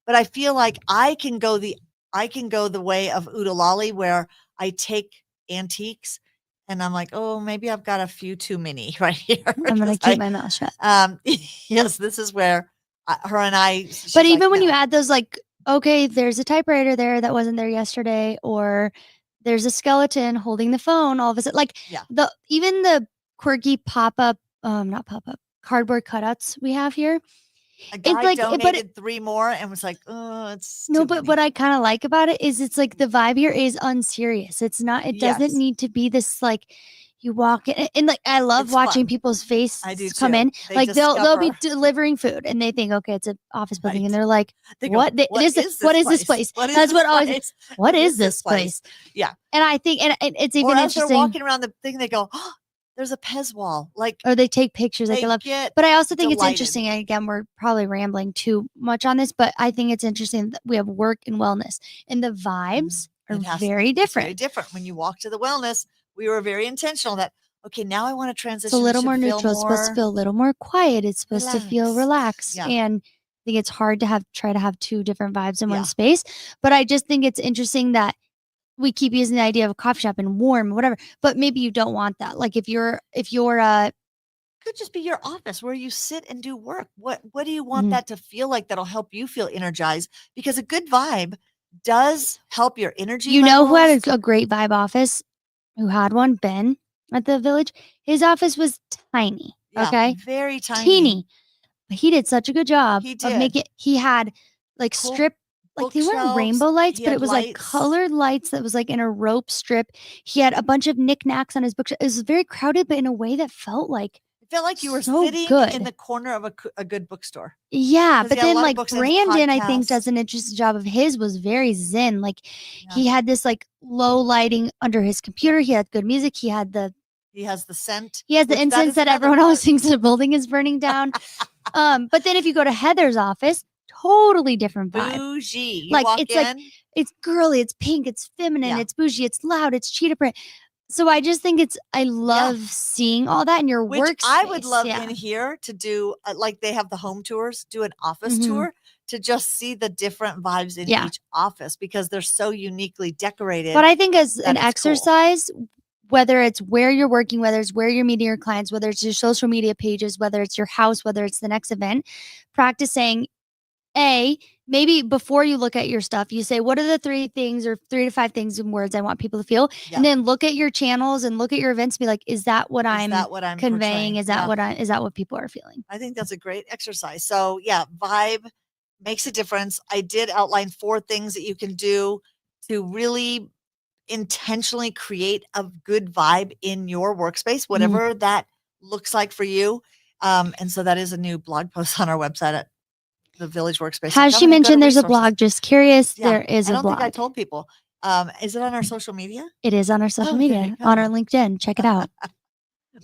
B: but I feel like I can go the way of Udalali, where I take antiques and I'm like, oh, maybe I've got a few too many right here.
C: I'm gonna
B: 'Cause
C: keep my mouth shut.
B: yes, this is where her and I. she's
C: But
B: like,
C: even when
B: "No."
C: you add those, like, okay, there's a typewriter there that wasn't there yesterday, or there's a skeleton holding the phone. All of a sudden, like
B: Yeah.
C: even the quirky not pop up cardboard cutouts we have here.
B: A guy
C: like- but it-
B: donated 3 more and was like, oh, it's
C: No,
B: too
C: but
B: many."
C: what I kind of like about it is it's like the vibe here is unserious. It's not. It doesn't
B: Yes.
C: need to be this like. You walk in, and like I love
B: It's
C: watching
B: fun.
C: people's face
B: I do
C: come
B: too.
C: in.
B: They
C: Like they'll be
B: discover-
C: delivering food, and they think, okay, it's an office building,
B: Right.
C: and they're like,
B: They go,
C: what?
B: what is this
C: What is this place?
B: What is
C: That's
B: this
C: what always.
B: place?
C: What is this place?
B: Yeah.
C: And I think, and it's
B: Or
C: even
B: as they're
C: interesting.
B: walking around the thing, they go, oh, there's a Pez wall. Like,
C: Or they take pictures. Like
B: they
C: I love.
B: get
C: But I also think it's
B: delighted.
C: interesting. And again, we're probably rambling too much on this, but I think it's interesting that we have work and wellness, and the vibes
B: It
C: are
B: has-
C: very
B: it's
C: different.
B: very different. When you walk to the wellness, we were very intentional that, okay, now I want to transition.
C: It's a little
B: It should
C: more
B: feel
C: neutral. It's supposed to feel a little more quiet. It's supposed to feel relaxed.
B: Yeah.
C: And I think it's hard to try to have two different vibes in
B: Yeah.
C: one space. But I just think it's interesting that we keep using the idea of a coffee shop and warm, whatever. But maybe you don't want that. Like if you're
B: could just be your office where you sit and do work. What do you want
C: Mhm.
B: that to feel like that'll help you feel energized? Because a good vibe does help your energy.
C: you know who
B: levels.
C: had a great vibe office, who had one, Ben at the Village. His office was tiny.
B: Yeah,
C: Okay.
B: very tiny.
C: Teeny. But he did such a good job
B: He
C: of
B: did.
C: making he had like
B: Cool
C: strip like they weren't
B: bookshelves.
C: rainbow lights,
B: He
C: but
B: had
C: it was like
B: lights.
C: colored lights that was like in a rope strip. He had a bunch of knickknacks on his bookshelf. It was very crowded, but in a way that felt like
B: It felt like you were
C: so
B: sitting
C: good.
B: in the corner of a good bookstore.
C: yeah.
B: 'Cause
C: But
B: he had a
C: then
B: lot of
C: like
B: books and
C: Brandon, I think,
B: podcasts.
C: does an interesting job of his was very zen. Like
B: Yeah.
C: he had this like low lighting under his computer. He had good music. He has the
B: scent.
C: incense
B: is
C: that
B: another
C: everyone else
B: part.
C: thinks the building is burning down. But then if you go to Heather's office, totally different vibe.
B: Bougie. You
C: Like,
B: walk
C: it's
B: in,
C: like- It's girly, it's pink, it's feminine,
B: Yeah.
C: it's bougie, it's loud, it's cheetah print. So I just think I love seeing all that in your
B: which
C: workspace.
B: I would love
C: yeah.
B: in here to do, like they have the home tours, do an office
C: Mhm.
B: tour to just see the different vibes in
C: Yeah.
B: each office because they're so uniquely decorated.
C: But I think as
B: that
C: an
B: it's cool.
C: exercise, whether it's where you're working, whether it's where you're meeting your clients, whether it's your social media pages, whether it's your house, whether it's the next event, practicing maybe before you look at your stuff, you say, what are the 3 things or 3 to 5 things in words I want people to feel?
B: Yeah.
C: And then look at your channels and look at your events and be like, is that what
B: Is
C: I'm
B: that what I'm
C: conveying?
B: portraying?
C: Is that
B: Yeah.
C: is that what people are feeling?
B: I think that's a great exercise. So yeah, vibe makes a difference. I did outline 4 things that you can do to really intentionally create a good vibe in your workspace, whatever that looks like for you. And so that is a new blog post on our website at the Village Workspace.
C: Has she mentioned there's a blog? Just curious.
B: Yeah,
C: There is
B: I
C: a
B: don't think I
C: blog.
B: told people. Is it on our social media?
C: It is on our social
B: Oh, there
C: media,
B: you
C: on
B: go.
C: our LinkedIn. Check it out.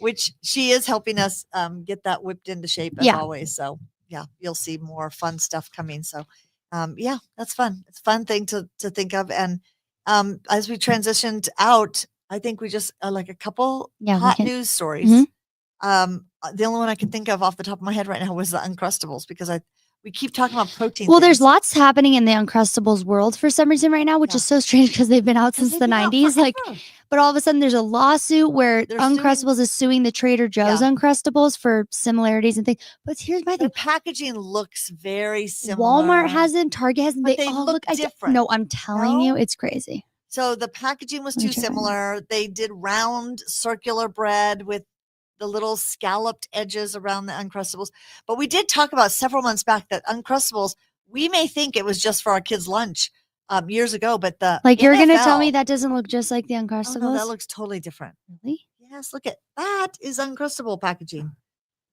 B: Which she is helping us get that whipped into shape as
C: Yeah.
B: always. So yeah, you'll see more fun stuff coming. So yeah, that's fun. It's a fun thing to think of. And as we transitioned out, I think we just like a couple
C: Yeah, we
B: hot
C: can-
B: news stories.
C: Mhm.
B: The only one I can think of off the top of my head right now was the Uncrustables because we keep talking about protein.
C: Well, there's
B: things.
C: lots happening in the Uncrustables world for some reason right now, which
B: Yeah.
C: is so strange because they've been out since
B: They've
C: the
B: been out
C: 90s. Like,
B: forever.
C: but all of a sudden there's a lawsuit where
B: They're suing-
C: Uncrustables is suing the Trader Joe's Uncrustables for similarities and things. But here's my
B: Their
C: thing.
B: packaging looks very similar.
C: Walmart has them, Target has them.
B: But
C: They
B: they
C: all
B: look different.
C: No, I'm telling you,
B: No?
C: it's crazy.
B: So the packaging was
C: Let me
B: too
C: check mine out.
B: similar. They did round circular bread with the little scalloped edges around the Uncrustables. But we did talk about several months back that Uncrustables, we may think it was just for our kids' lunch, years ago. But the
C: Like you're gonna tell me
B: NFL
C: that doesn't look just like the
B: Oh
C: Uncrustables?
B: no, that looks totally different.
C: Really?
B: Yes, look at that is Uncrustable packaging.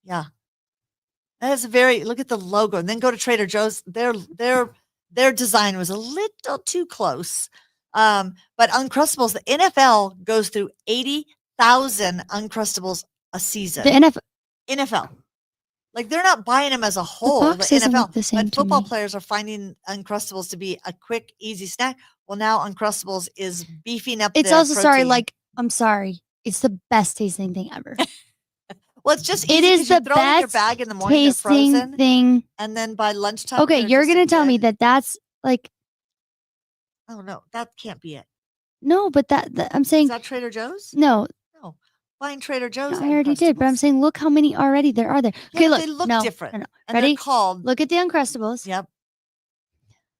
B: Yeah. That is very look at the logo. And then go to Trader Joe's. Their design was a little too close. But Uncrustables, the NFL goes through 80,000 Uncrustables a season.
C: The
B: NFL. Like they're not buying them as a whole, the
C: box doesn't look
B: NFL.
C: the same
B: But
C: to
B: football
C: me.
B: players are finding Uncrustables to be a quick, easy snack. Well, now Uncrustables is beefing up
C: It's
B: the
C: also sorry,
B: protein.
C: like I'm sorry. It's the best tasting thing ever.
B: Well, it's just
C: It
B: easy
C: is
B: 'cause you
C: the
B: throw it in your
C: best
B: bag in the morning, they're
C: tasting
B: frozen,
C: thing.
B: and then by lunchtime,
C: Okay,
B: they're
C: you're
B: just
C: gonna tell me
B: good.
C: that that's like
B: Oh no, that can't be it.
C: no, but that I'm
B: Is
C: saying
B: that Trader Joe's?
C: no.
B: No, find Trader Joe's.
C: I already did, but I'm
B: Uncrustables.
C: saying look how many already there are there.
B: Yeah,
C: Okay,
B: but
C: look.
B: they look
C: No,
B: different,
C: no.
B: and they're
C: Ready?
B: called.
C: Look at the Uncrustables.
B: Yep.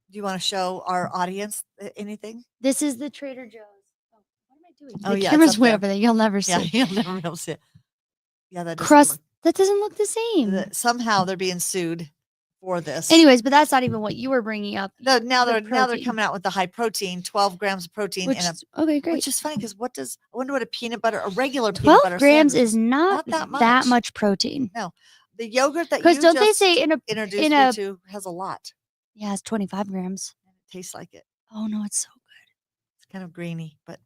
B: Do you want to show our audience anything?
C: This is the Trader Joe's. Oh, what am I doing?
B: Oh,
C: The
B: yeah, it's
C: camera's
B: up
C: way
B: there.
C: over there. You'll never
B: Yeah,
C: see.
B: you'll never be able to see it. Yeah, that doesn't
C: Crust.
B: look.
C: That doesn't look the same.
B: Somehow they're being sued for this.
C: Anyways, but that's not even what you were bringing up.
B: Now
C: the
B: they're
C: protein.
B: coming out with the high protein, 12 grams of protein,
C: Which
B: in a
C: is okay, great.
B: which is funny because I wonder what a regular peanut
C: 12
B: butter
C: grams
B: sandwich
C: is not
B: Not that
C: that
B: much.
C: much protein.
B: The yogurt that
C: Because
B: you
C: don't they
B: just
C: say in
B: introduced
C: a
B: me to has a lot.
C: yeah, it's 25 grams.
B: And it tastes like it.
C: Oh no, it's so good.
B: It's kind of grainy, but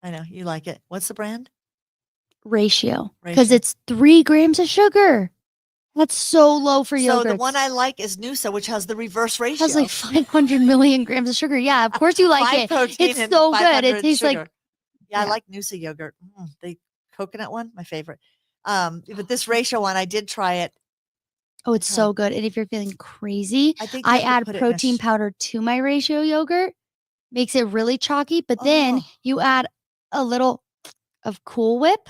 B: I know you like it. What's the brand?
C: Ratio. Because
B: Ratio.
C: it's 3 grams of sugar. That's so low for
B: So
C: yogurt.
B: the one I like is Noosa, which has the reverse ratio.
C: has like 500 million grams of sugar. Yeah, of course you like
B: 5
C: it.
B: protein
C: It's
B: and
C: so good.
B: 500
C: It tastes like
B: sugar. Yeah, I
C: yeah.
B: like Noosa yogurt. The coconut one, my favorite. But this ratio one, I did try it.
C: oh, it's so good. And if you're feeling crazy,
B: I think you
C: I
B: have to
C: add
B: put it in a
C: protein powder to my ratio yogurt. Makes it really chalky, but then
B: Oh.
C: you add a little of Cool Whip,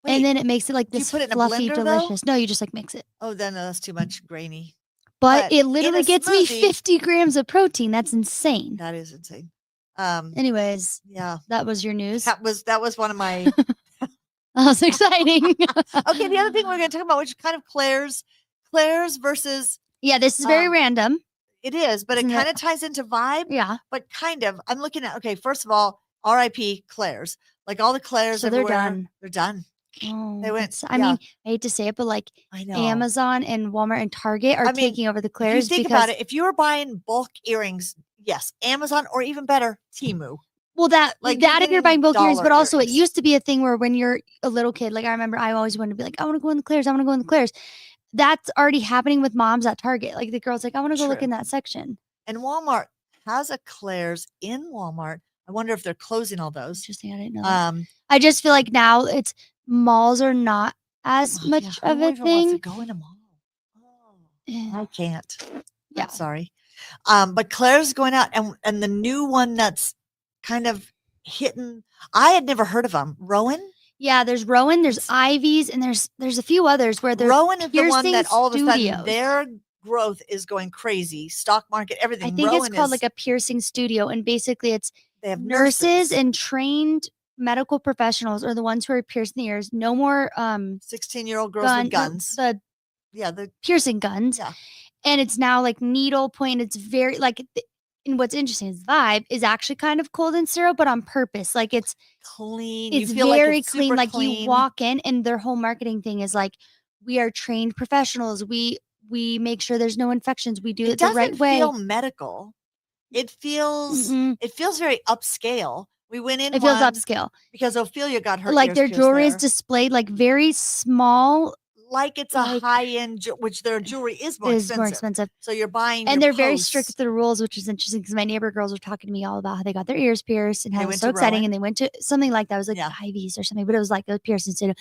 B: Wait,
C: and then it makes it like
B: do you
C: this
B: put it in a
C: fluffy,
B: blender, though?
C: delicious. No, you just like mix it.
B: oh, then that's too much grainy.
C: But
B: But
C: it
B: in
C: literally
B: a
C: gets me
B: smoothie-
C: 50 grams of protein. That's insane.
B: That is insane.
C: Anyways,
B: Yeah,
C: that was your news.
B: that was one of my.
C: That was exciting.
B: Okay, the other thing we're going to talk about, which is kind of Claire's versus
C: yeah, this is very
B: Um,
C: random.
B: it is, but it
C: Isn't it-
B: kind of ties into vibe.
C: Yeah.
B: But kind of. I'm looking at first of all, R.I.P. Claire's. Like all the Claire's
C: So they're
B: everywhere,
C: done.
B: They're done.
C: Oh,
B: They went-
C: that's- I
B: yeah.
C: mean, I hate to say it, but like
B: I know.
C: Amazon and Walmart and Target are
B: I mean,
C: taking over the
B: If you
C: Claire's
B: think
C: because
B: about it, if you were buying bulk earrings, yes, Amazon or even better, Temu.
C: well, that
B: Like, you're
C: that if you're
B: getting
C: buying bulk earrings, but
B: dollar
C: also it
B: earrings.
C: used to be a thing where when you're a little kid, like I remember, I always wanted to be like, I want to go in the Claire's, I want to go in the Claire's. That's already happening with moms at Target. Like the girl's like, I want to go look
B: True.
C: in that section.
B: And Walmart has a Claire's in Walmart. I wonder if they're closing all those.
C: Interesting. I didn't know that.
B: Um,
C: I just feel like now it's malls are not as
B: oh,
C: much
B: yeah,
C: of
B: who
C: a
B: even wants to
C: thing.
B: go in a mall? Oh,
C: Yeah.
B: I can't.
C: Yeah.
B: I'm sorry. But Claire's going out, and the new one that's kind of hitting. I had never heard of them. Rowan.
C: Yeah, there's Rowan, there's
B: It's-
C: Ivy's, and there's a few others where they're
B: Rowan is the one
C: piercing
B: that all of a sudden
C: studios.
B: their growth is going crazy. Stock market, everything.
C: I think
B: Rowan
C: it's called
B: is,
C: like a piercing studio, and basically it's
B: they have
C: nurses and trained medical professionals are the ones who are piercing the ears. No more
B: 16-year-old girls
C: gun
B: with guns.
C: the
B: Yeah, the
C: piercing guns.
B: Yeah.
C: And it's now like needle point. It's very like and what's interesting is vibe is actually kind of cold and syrup, but on purpose. Like it's
B: clean.
C: it's
B: you feel
C: very
B: like it's
C: clean.
B: super
C: Like
B: clean.
C: you walk in and their whole marketing thing is like we are trained professionals. We make sure there's no infections. We do
B: It
C: it the
B: doesn't
C: right way.
B: feel medical. It feels
C: Mm-mm.
B: it feels very upscale. We went in
C: It feels
B: one
C: upscale.
B: because Ophelia got her
C: Like
B: ears
C: their
B: pierced
C: jewelry is
B: there.
C: displayed like very small.
B: like it's a
C: like-
B: high-end which their jewelry is more
C: Is
B: expensive.
C: more expensive.
B: So you're buying
C: And
B: your
C: they're very strict
B: posts.
C: with the rules, which is interesting because my neighbor girls were talking to me all about how they got their ears pierced and how
B: They
C: it was
B: went
C: so
B: to
C: exciting.
B: Rowan?
C: And they went to something like that. It was like
B: Yeah.
C: Ivy's or something, but it was like a piercing studio.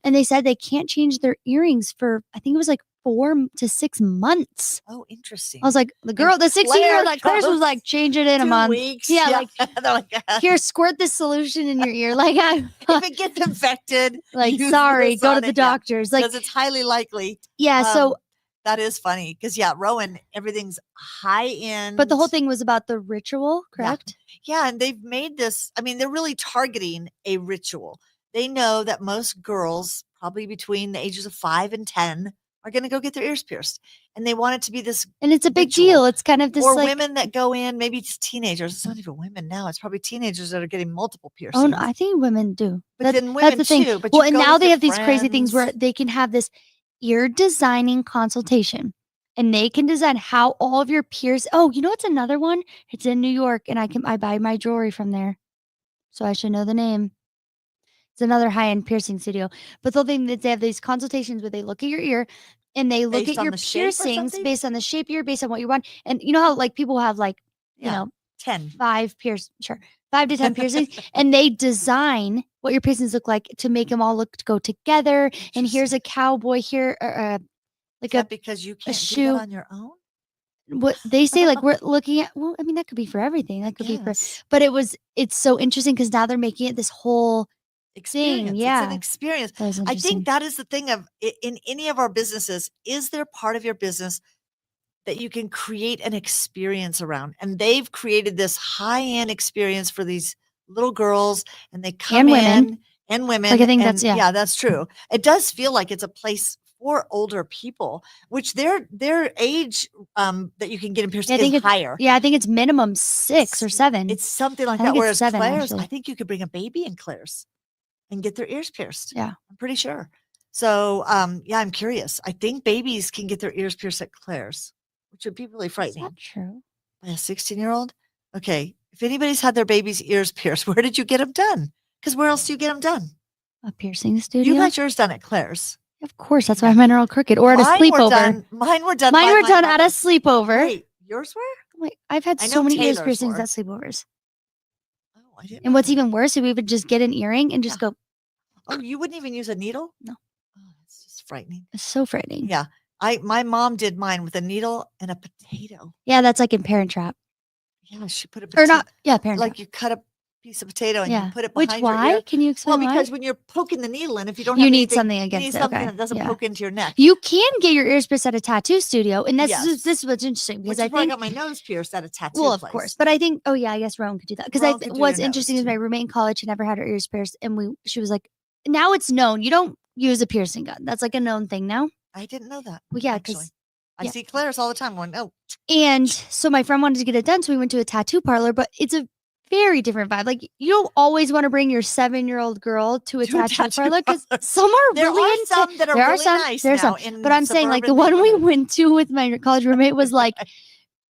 C: And they said they can't change their earrings for, I think it was like 4 to 6 months.
B: Oh, interesting.
C: I was like, the girl, the 16-year-old, like Claire's was
B: goes
C: like, change it in a
B: 2
C: month.
B: weeks.
C: Yeah, like,
B: they're like
C: here, squirt this solution in your ear. Like,
B: if it gets infected,
C: like,
B: use
C: sorry,
B: this
C: go to
B: on
C: the
B: it. Yeah,
C: doctors. Like,
B: because it's highly likely.
C: yeah. So,
B: That is funny because Rowan, everything's high end.
C: but the whole thing was about the ritual, correct?
B: Yeah, and they've made this. I mean, they're really targeting a ritual. They know that most girls, probably between the ages of 5 and 10, are going to go get their ears pierced, and they want it to be this.
C: And it's a big
B: ritual.
C: deal. It's kind of this
B: Or
C: like,
B: women that go in, maybe it's teenagers. It's not even women now. It's probably teenagers that are getting multiple
C: oh,
B: piercings.
C: no, I think women do.
B: But then
C: That's
B: women
C: the thing.
B: too. But
C: Well,
B: you
C: and
B: go
C: now
B: with
C: they
B: your
C: have these crazy things where
B: friends.
C: they can have this ear designing consultation, and they can design how all of your Oh, you know what's another one? It's in New York, and I buy my jewelry from there, so I should know the name. It's another high-end piercing studio. But the thing that they have these consultations where they look at your ear and they look
B: Based
C: at
B: on
C: your
B: the shape or
C: piercings
B: something?
C: based on the shape of your, based on what you want. And you know how like people have like, you
B: Yeah.
C: know,
B: 10.
C: 5 to 10 piercings, and they design what your piercings look like to make them all go together. And here's a cowboy here, like
B: Is that because you can't do
C: shoe.
B: that on your own?
C: What they say, like we're looking at. Well, I mean, that could be for everything. That could be for.
B: Yes.
C: But it's so interesting because now they're making it this whole
B: Experience. It's
C: yeah.
B: an experience.
C: That was
B: I
C: interesting.
B: think that is the thing of in any of our businesses, is there part of your business that you can create an experience around? And they've created this high-end experience for these little girls, and they come
C: women.
B: in and women.
C: Like, I think
B: and
C: that's- yeah.
B: that's true. It does feel like it's a place for older people, which their age that you can get in piercing
C: I think
B: is
C: it's
B: higher.
C: Yeah, I think it's minimum 6 or 7.
B: It's something like
C: I
B: that.
C: think it's
B: Whereas
C: 7,
B: Claire's,
C: actually.
B: I think you could bring a baby in Claire's and get their ears pierced.
C: Yeah.
B: I'm pretty sure. So, yeah, I'm curious. I think babies can get their ears pierced at Claire's, which would be really
C: Is
B: frightening.
C: that true?
B: By a 16-year-old? Okay. If anybody's had their baby's ears pierced, where did you get them done? Because where else do you get them done?
C: A piercing studio?
B: You got yours done at Claire's.
C: Of course, that's why mine are all crooked. Or at a
B: Mine were
C: sleepover.
B: done. Mine were done.
C: Mine
B: by
C: were
B: my
C: done at a
B: mother.
C: sleepover.
B: Wait, yours were?
C: Wait, I've had
B: I
C: so
B: know
C: many ears
B: Taylor's
C: piercings
B: were.
C: at sleepovers.
B: Oh, I didn't.
C: And
B: know
C: what's
B: that.
C: even worse is we would just get an earring and just go.
B: Oh, you wouldn't even use a needle?
C: No.
B: Oh, that's just frightening.
C: It's so frightening.
B: Yeah. My mom did mine with a needle and a potato.
C: Yeah, that's like in Parent Trap.
B: Yeah, she put a
C: Or
B: potato.
C: not. Yeah, Parent
B: Like
C: Trap.
B: you cut a piece of potato and
C: Yeah.
B: you put it
C: Which
B: behind your
C: why?
B: ear.
C: Can you
B: Well,
C: explain why?
B: because when you're poking the needle in, if you don't
C: You
B: have
C: need
B: anything,
C: something
B: you
C: against
B: need
C: it.
B: something
C: Okay.
B: that doesn't
C: Yeah.
B: poke into your neck.
C: You can get your ears pierced at a tattoo studio, and this
B: Yes.
C: is what's interesting
B: Which
C: because
B: is
C: I
B: where I
C: think.
B: got my nose pierced at a tattoo
C: Well, of
B: place.
C: course, but I think. Oh yeah, I guess Rowan could do that because
B: Rowan could do
C: what's
B: your
C: interesting
B: nose,
C: is my
B: too.
C: roommate in college had never had her ears pierced, and she was like, now it's known you don't use a piercing gun. That's like a known thing now.
B: I didn't know that.
C: Well, yeah,
B: actually.
C: because
B: I
C: yeah.
B: see Claire's all the time going, oh,
C: And so my friend wanted to get it done, so we went to a tattoo parlor, but it's a very different vibe. Like you don't always want to bring your 7-year-old girl to a tattoo parlor because some are
B: there
C: really
B: are some that are
C: there are
B: really
C: some,
B: nice
C: there's
B: now
C: some.
B: in
C: But I'm saying like the
B: suburban
C: one we
B: neighborhoods.
C: went to with my college roommate was like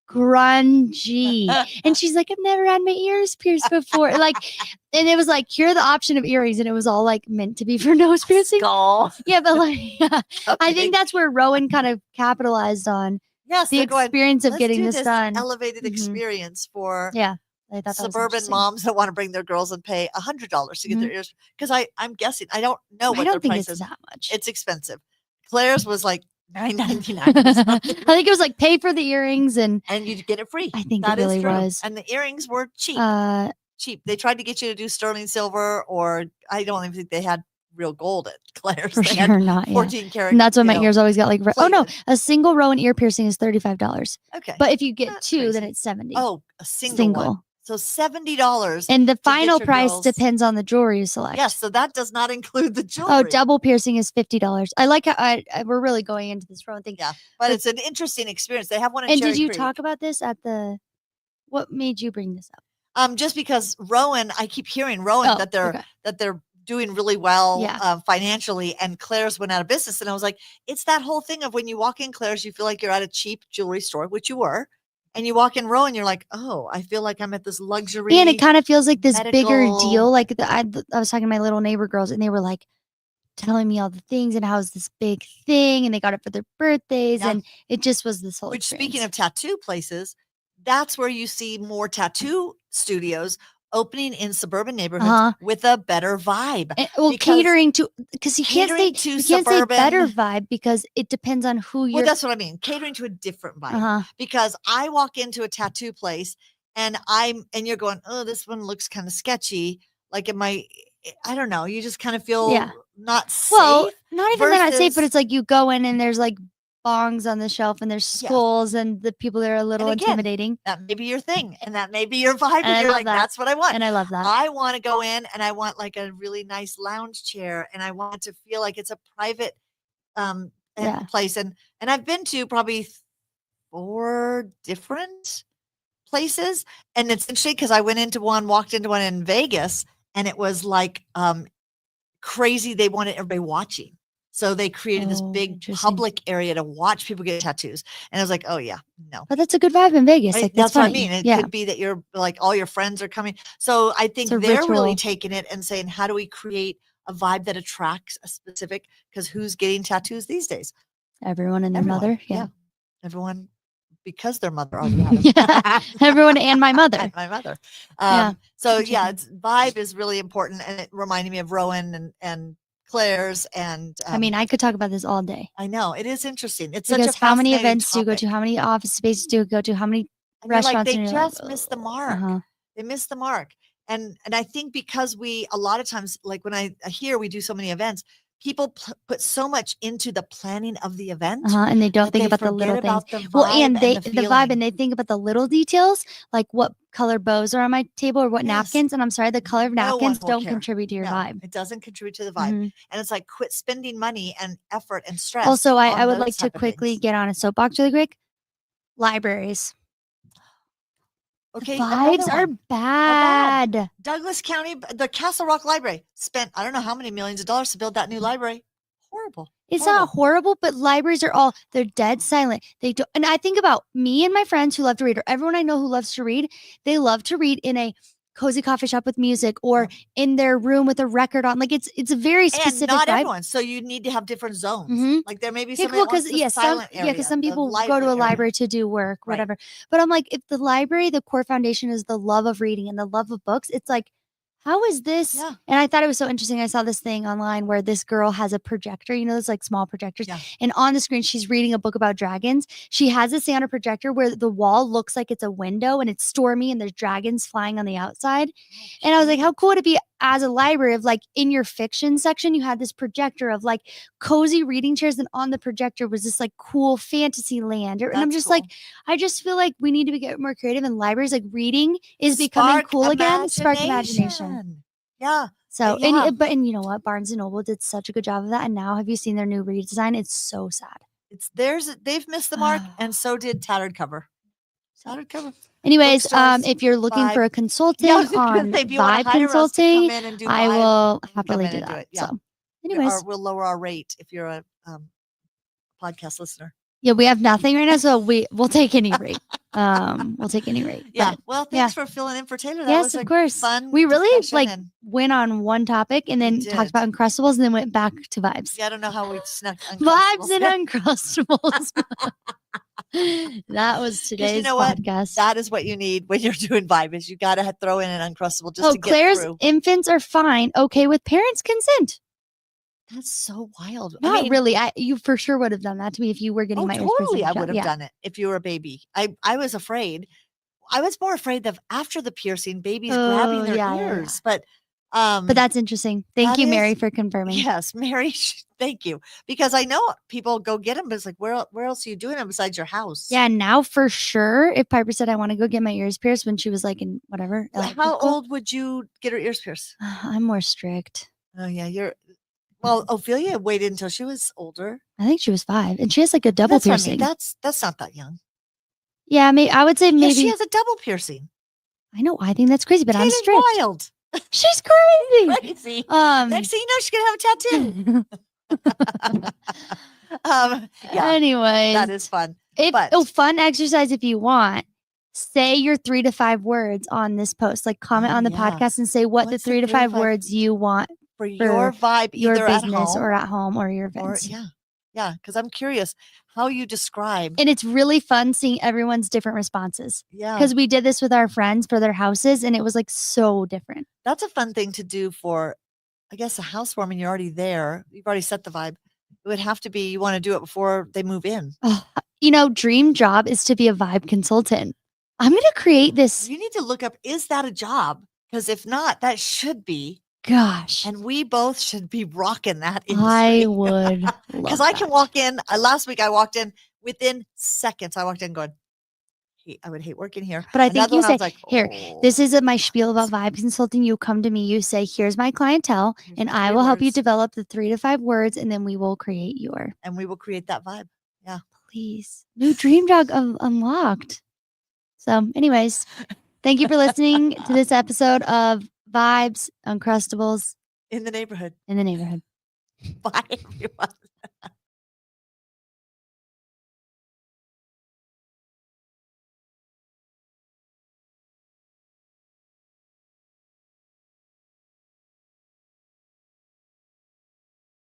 C: grungy. And she's like, I've never had my ears pierced before. Like, and it was like, here are the option of earrings. And it was all like meant to be for nose piercing.
B: Skull.
C: Yeah, but like, I
B: Okay.
C: think that's where Rowan kind of capitalized on
B: Yes,
C: the
B: they're going,
C: experience of
B: "Let's
C: getting
B: do
C: this done.
B: elevated
C: Mhm.
B: experience for
C: Yeah. I thought that was
B: suburban
C: interesting.
B: moms that want to bring their girls and pay $100 to get their ears. Because I'm guessing, I don't know what
C: I
B: their
C: don't think
B: price
C: it's
B: is.
C: that much.
B: It's expensive. Claire's was like $9.99 or
C: I
B: something.
C: think it was like pay for the earrings, and
B: And you get it free.
C: I think
B: That
C: it
B: is
C: really
B: true.
C: was.
B: And the earrings were cheap. Cheap. They tried to get you to do sterling silver, or I don't even think they had real gold at Claire's.
C: For
B: They had
C: sure not. Yeah.
B: 14 karat.
C: And that's why
B: you
C: my
B: know,
C: ears always got like. Oh no,
B: plated.
C: a single Rowan ear piercing is $35,
B: Okay.
C: but if you get
B: That's
C: 2, then
B: crazy.
C: it's $70.
B: Oh, a single one. So $70.
C: And the
B: get
C: final
B: your
C: price
B: girls-
C: depends on the jewelry you select.
B: Yes, so that does not include the jewelry.
C: Oh, double piercing is $50. I like how we're really going into this Rowan thing.
B: Yeah, but it's an interesting experience. They have one in
C: And
B: Cherry
C: did you
B: Creek.
C: talk about this at the? What made you bring this up?
B: Just because Rowan, I keep hearing Rowan
C: Oh,
B: that they're
C: okay.
B: doing really well
C: Yeah.
B: financially, and Claire's went out of business. And I was like, it's that whole thing of when you walk in Claire's, you feel like you're at a cheap jewelry store, which you were. And you walk in Rowan, you're like, oh, I feel like I'm at this luxury.
C: And it kind of feels like this bigger
B: medical-
C: deal. Like I was talking to my little neighbor girls, and they were like telling me all the things and how it's this big thing, and they got it for their birthdays,
B: Yeah.
C: and it just was this whole.
B: Which,
C: experience.
B: speaking of tattoo places, that's where you see more tattoo studios opening in suburban neighborhoods
C: Uh-huh.
B: with a better vibe.
C: Well,
B: because
C: catering to because you can't say
B: catering to
C: you can't say better
B: suburban-
C: vibe because it depends on who
B: Well,
C: you're.
B: that's what I mean. Catering to a different vibe.
C: Uh-huh.
B: Because I walk into a tattoo place and you're going, oh, this one looks kind of sketchy. Like, I don't know. You just kind of feel
C: Yeah.
B: not safe.
C: Well, not even that safe, but
B: versus-
C: it's like you go in and there's like bongs on the shelf and there's
B: Yeah.
C: skulls and the people there are a little
B: again,
C: intimidating.
B: that may be your thing, and that may be your vibe.
C: And I
B: And you're
C: love
B: like,
C: that.
B: that's what I want.
C: And I love that.
B: I want to go in and I want like a really nice lounge chair, and I want it to feel like it's a private
C: Yeah.
B: place. And I've been to probably 4 different places. And it's interesting because I walked into one in Vegas, and it was like crazy. They wanted everybody watching. So they created this
C: Oh,
B: big
C: interesting.
B: public area to watch people get tattoos. And I was like, oh yeah, no.
C: But that's a good vibe in Vegas.
B: Right?
C: Like
B: That's what I
C: funny.
B: mean. It
C: Yeah.
B: could be that you're like all your friends are coming. So I think
C: a
B: they're really
C: ritual.
B: taking it and saying, how do we create a vibe that attracts a specific, because who's getting tattoos these days?
C: Everyone and their
B: Everyone.
C: mother. Yeah.
B: Everyone, because their mother already had them.
C: Yeah. Everyone and my mother.
B: And my mother.
C: Yeah.
B: So yeah, vibe is really important. And it reminded me of Rowan and Claire's. And
C: I mean, I could talk about this all day.
B: I know it is interesting. It's
C: Because
B: such a
C: how many
B: fascinating
C: events do you go to?
B: topic.
C: How many office spaces do you go to? How many
B: And you're like,
C: restaurants?
B: they
C: and you're like,
B: just missed the mark.
C: uh-huh.
B: They missed the mark. And I think because a lot of times, like when I hear we do so many events, people put so much into the planning of the event.
C: And they don't
B: that
C: think
B: they
C: about the little
B: forget
C: things.
B: about the
C: Well,
B: vibe
C: and the vibe,
B: feeling.
C: and they think about the little details, like what color bows are on my table or what
B: Yes.
C: napkins. And I'm sorry, the color of
B: No one
C: napkins
B: will
C: don't
B: care.
C: contribute to your
B: No,
C: vibe.
B: it doesn't contribute to the vibe.
C: Mhm.
B: And it's like, quit spending money and effort and stress.
C: Also, I
B: on
C: would
B: those
C: like to
B: type of
C: quickly
B: things.
C: get on a soapbox really quick. Libraries.
B: Okay,
C: Vibes
B: another
C: are
B: one.
C: bad.
B: Douglas County, the Castle Rock Library spent I don't know how many millions of dollars to build that new library. Horrible.
C: It's not horrible, but libraries are they're dead silent. They don't, and I think about me and my friends who love to read, or everyone I know who loves to read, they love to read in a cozy coffee shop with music or in their room with a record on. Like it's a very specific
B: and not
C: vibe.
B: everyone. So you need to have different zones.
C: Mhm.
B: Like there may be
C: Yeah,
B: somebody
C: cool,
B: that wants the silent area.
C: because some
B: the
C: people go to
B: lively
C: a
B: area.
C: library to do work,
B: Right.
C: whatever. But I'm like, if the library, the core foundation is the love of reading and the love of books, it's like, how is this?
B: Yeah.
C: And I thought it was so interesting. I saw this thing online where this girl has a projector, those like small projectors.
B: Yeah.
C: And on the screen, she's reading a book about dragons. She has this thing on a projector where the wall looks like it's a window and it's stormy and there's dragons flying on the outside. And I was like, how cool would it be as a library of like in your fiction section, you had this projector of like cozy reading chairs. And on the projector was this like cool fantasy land. And I'm
B: That's
C: just
B: cool.
C: like, I just feel like we need to get more creative in libraries. Like reading is becoming
B: Spark
C: cool again. Spark imagination.
B: Yeah.
C: So,
B: Yeah.
C: and you know what? Barnes and Noble did such a good job of that. And now have you seen their new redesign? It's so sad.
B: They've missed the mark, and so did Tattered Cover. Tattered Cover.
C: Anyways,
B: Bookstores,
C: if you're looking for a consultant
B: Yeah, I was gonna
C: on
B: say, if you wanna
C: vibe
B: hire us to come
C: consulting,
B: in and do
C: I
B: vibe,
C: will
B: come
C: happily
B: in
C: do
B: and do
C: that.
B: it, yeah.
C: So, anyways,
B: we'll lower our rate if you're a podcast listener.
C: yeah, we have nothing right now, so we'll take any rate. We'll take any rate.
B: Yeah.
C: But
B: Well, thanks for filling in for Taylor. That
C: yes,
B: was
C: of
B: a
C: course.
B: fun
C: We really
B: discussion, and
C: went on one topic and then talked
B: did.
C: about Uncrustables and then went back to vibes.
B: Yeah, I don't know how we snuck
C: Vibes
B: Uncrustables
C: and Uncrustables. That was today's
B: you know what?
C: podcast.
B: That is what you need when you're doing vibe. Is you got to throw in an Uncrustable just to get
C: Claire's
B: through.
C: infants are fine. Okay, with parents' consent.
B: That's so wild.
C: Not really. You for sure would have done that to me if you were getting my ears pierced
B: totally.
C: as
B: I
C: a child.
B: would have done it if you were a baby. I was afraid. I was more afraid of after the piercing, babies grabbing their ears. But
C: that's interesting. Thank
B: that
C: you, Mary,
B: is-
C: for confirming.
B: yes, Mary, thank you. Because I know people go get them, but it's like, where else are you doing them besides your house?
C: Yeah, now for sure, if Piper said I want to go get my ears pierced when she was like in whatever.
B: Well, how
C: elementary school,
B: old would you get her ears pierced?
C: I'm more strict.
B: Oh yeah, well, Ophelia waited until she was older.
C: I think she was 5, and she has like a double
B: That's what I
C: piercing.
B: mean. That's not that young.
C: Yeah, I would say
B: Yeah,
C: maybe.
B: she has a double piercing.
C: I know. I think that's crazy, but I'm
B: Taylor's
C: strict.
B: wild.
C: She's crazy.
B: Crazy.
C: Um.
B: Next thing you know, she's gonna have a tattoo. Yeah,
C: Anyways,
B: that is fun.
C: Fun exercise if you want. Say your 3 to 5 words on this post. Like comment on the
B: yeah.
C: podcast and say what
B: What's
C: the 3 to 5 words you want
B: for your vibe,
C: your
B: either
C: business
B: at home
C: or at home or your
B: or
C: events.
B: yeah. Because I'm curious how you describe.
C: And it's really fun seeing everyone's different responses.
B: Yeah,
C: Because we did this with our friends for their houses and it was like so different.
B: that's a fun thing to do for, I guess, a housewarming. You're already there. You've already set the vibe. It would have to be you want to do it before they move in.
C: Dream job is to be a vibe consultant. I'm going to create this.
B: You need to look up, is that a job? Because if not, that should be.
C: Gosh.
B: And we both should be rocking that industry.
C: I would.
B: Because I can walk in. Last week I walked in within seconds. I walked in going, I would hate working here.
C: But I think
B: Another
C: you
B: one, I
C: say,
B: was like,
C: here,
B: "Oh,
C: this is my spiel about vibe consulting. You come to me, you say, here's my clientele,
B: here's
C: and
B: my
C: I
B: 3
C: will help you
B: words,
C: develop the 3 to 5 words, and then we will create your
B: and we will create that vibe."
C: please. New dream job unlocked. So, anyways, thank you for listening to this episode of Vibes Uncrustables
B: In the neighborhood.
C: in the Neighborhood.
B: Bye, everyone.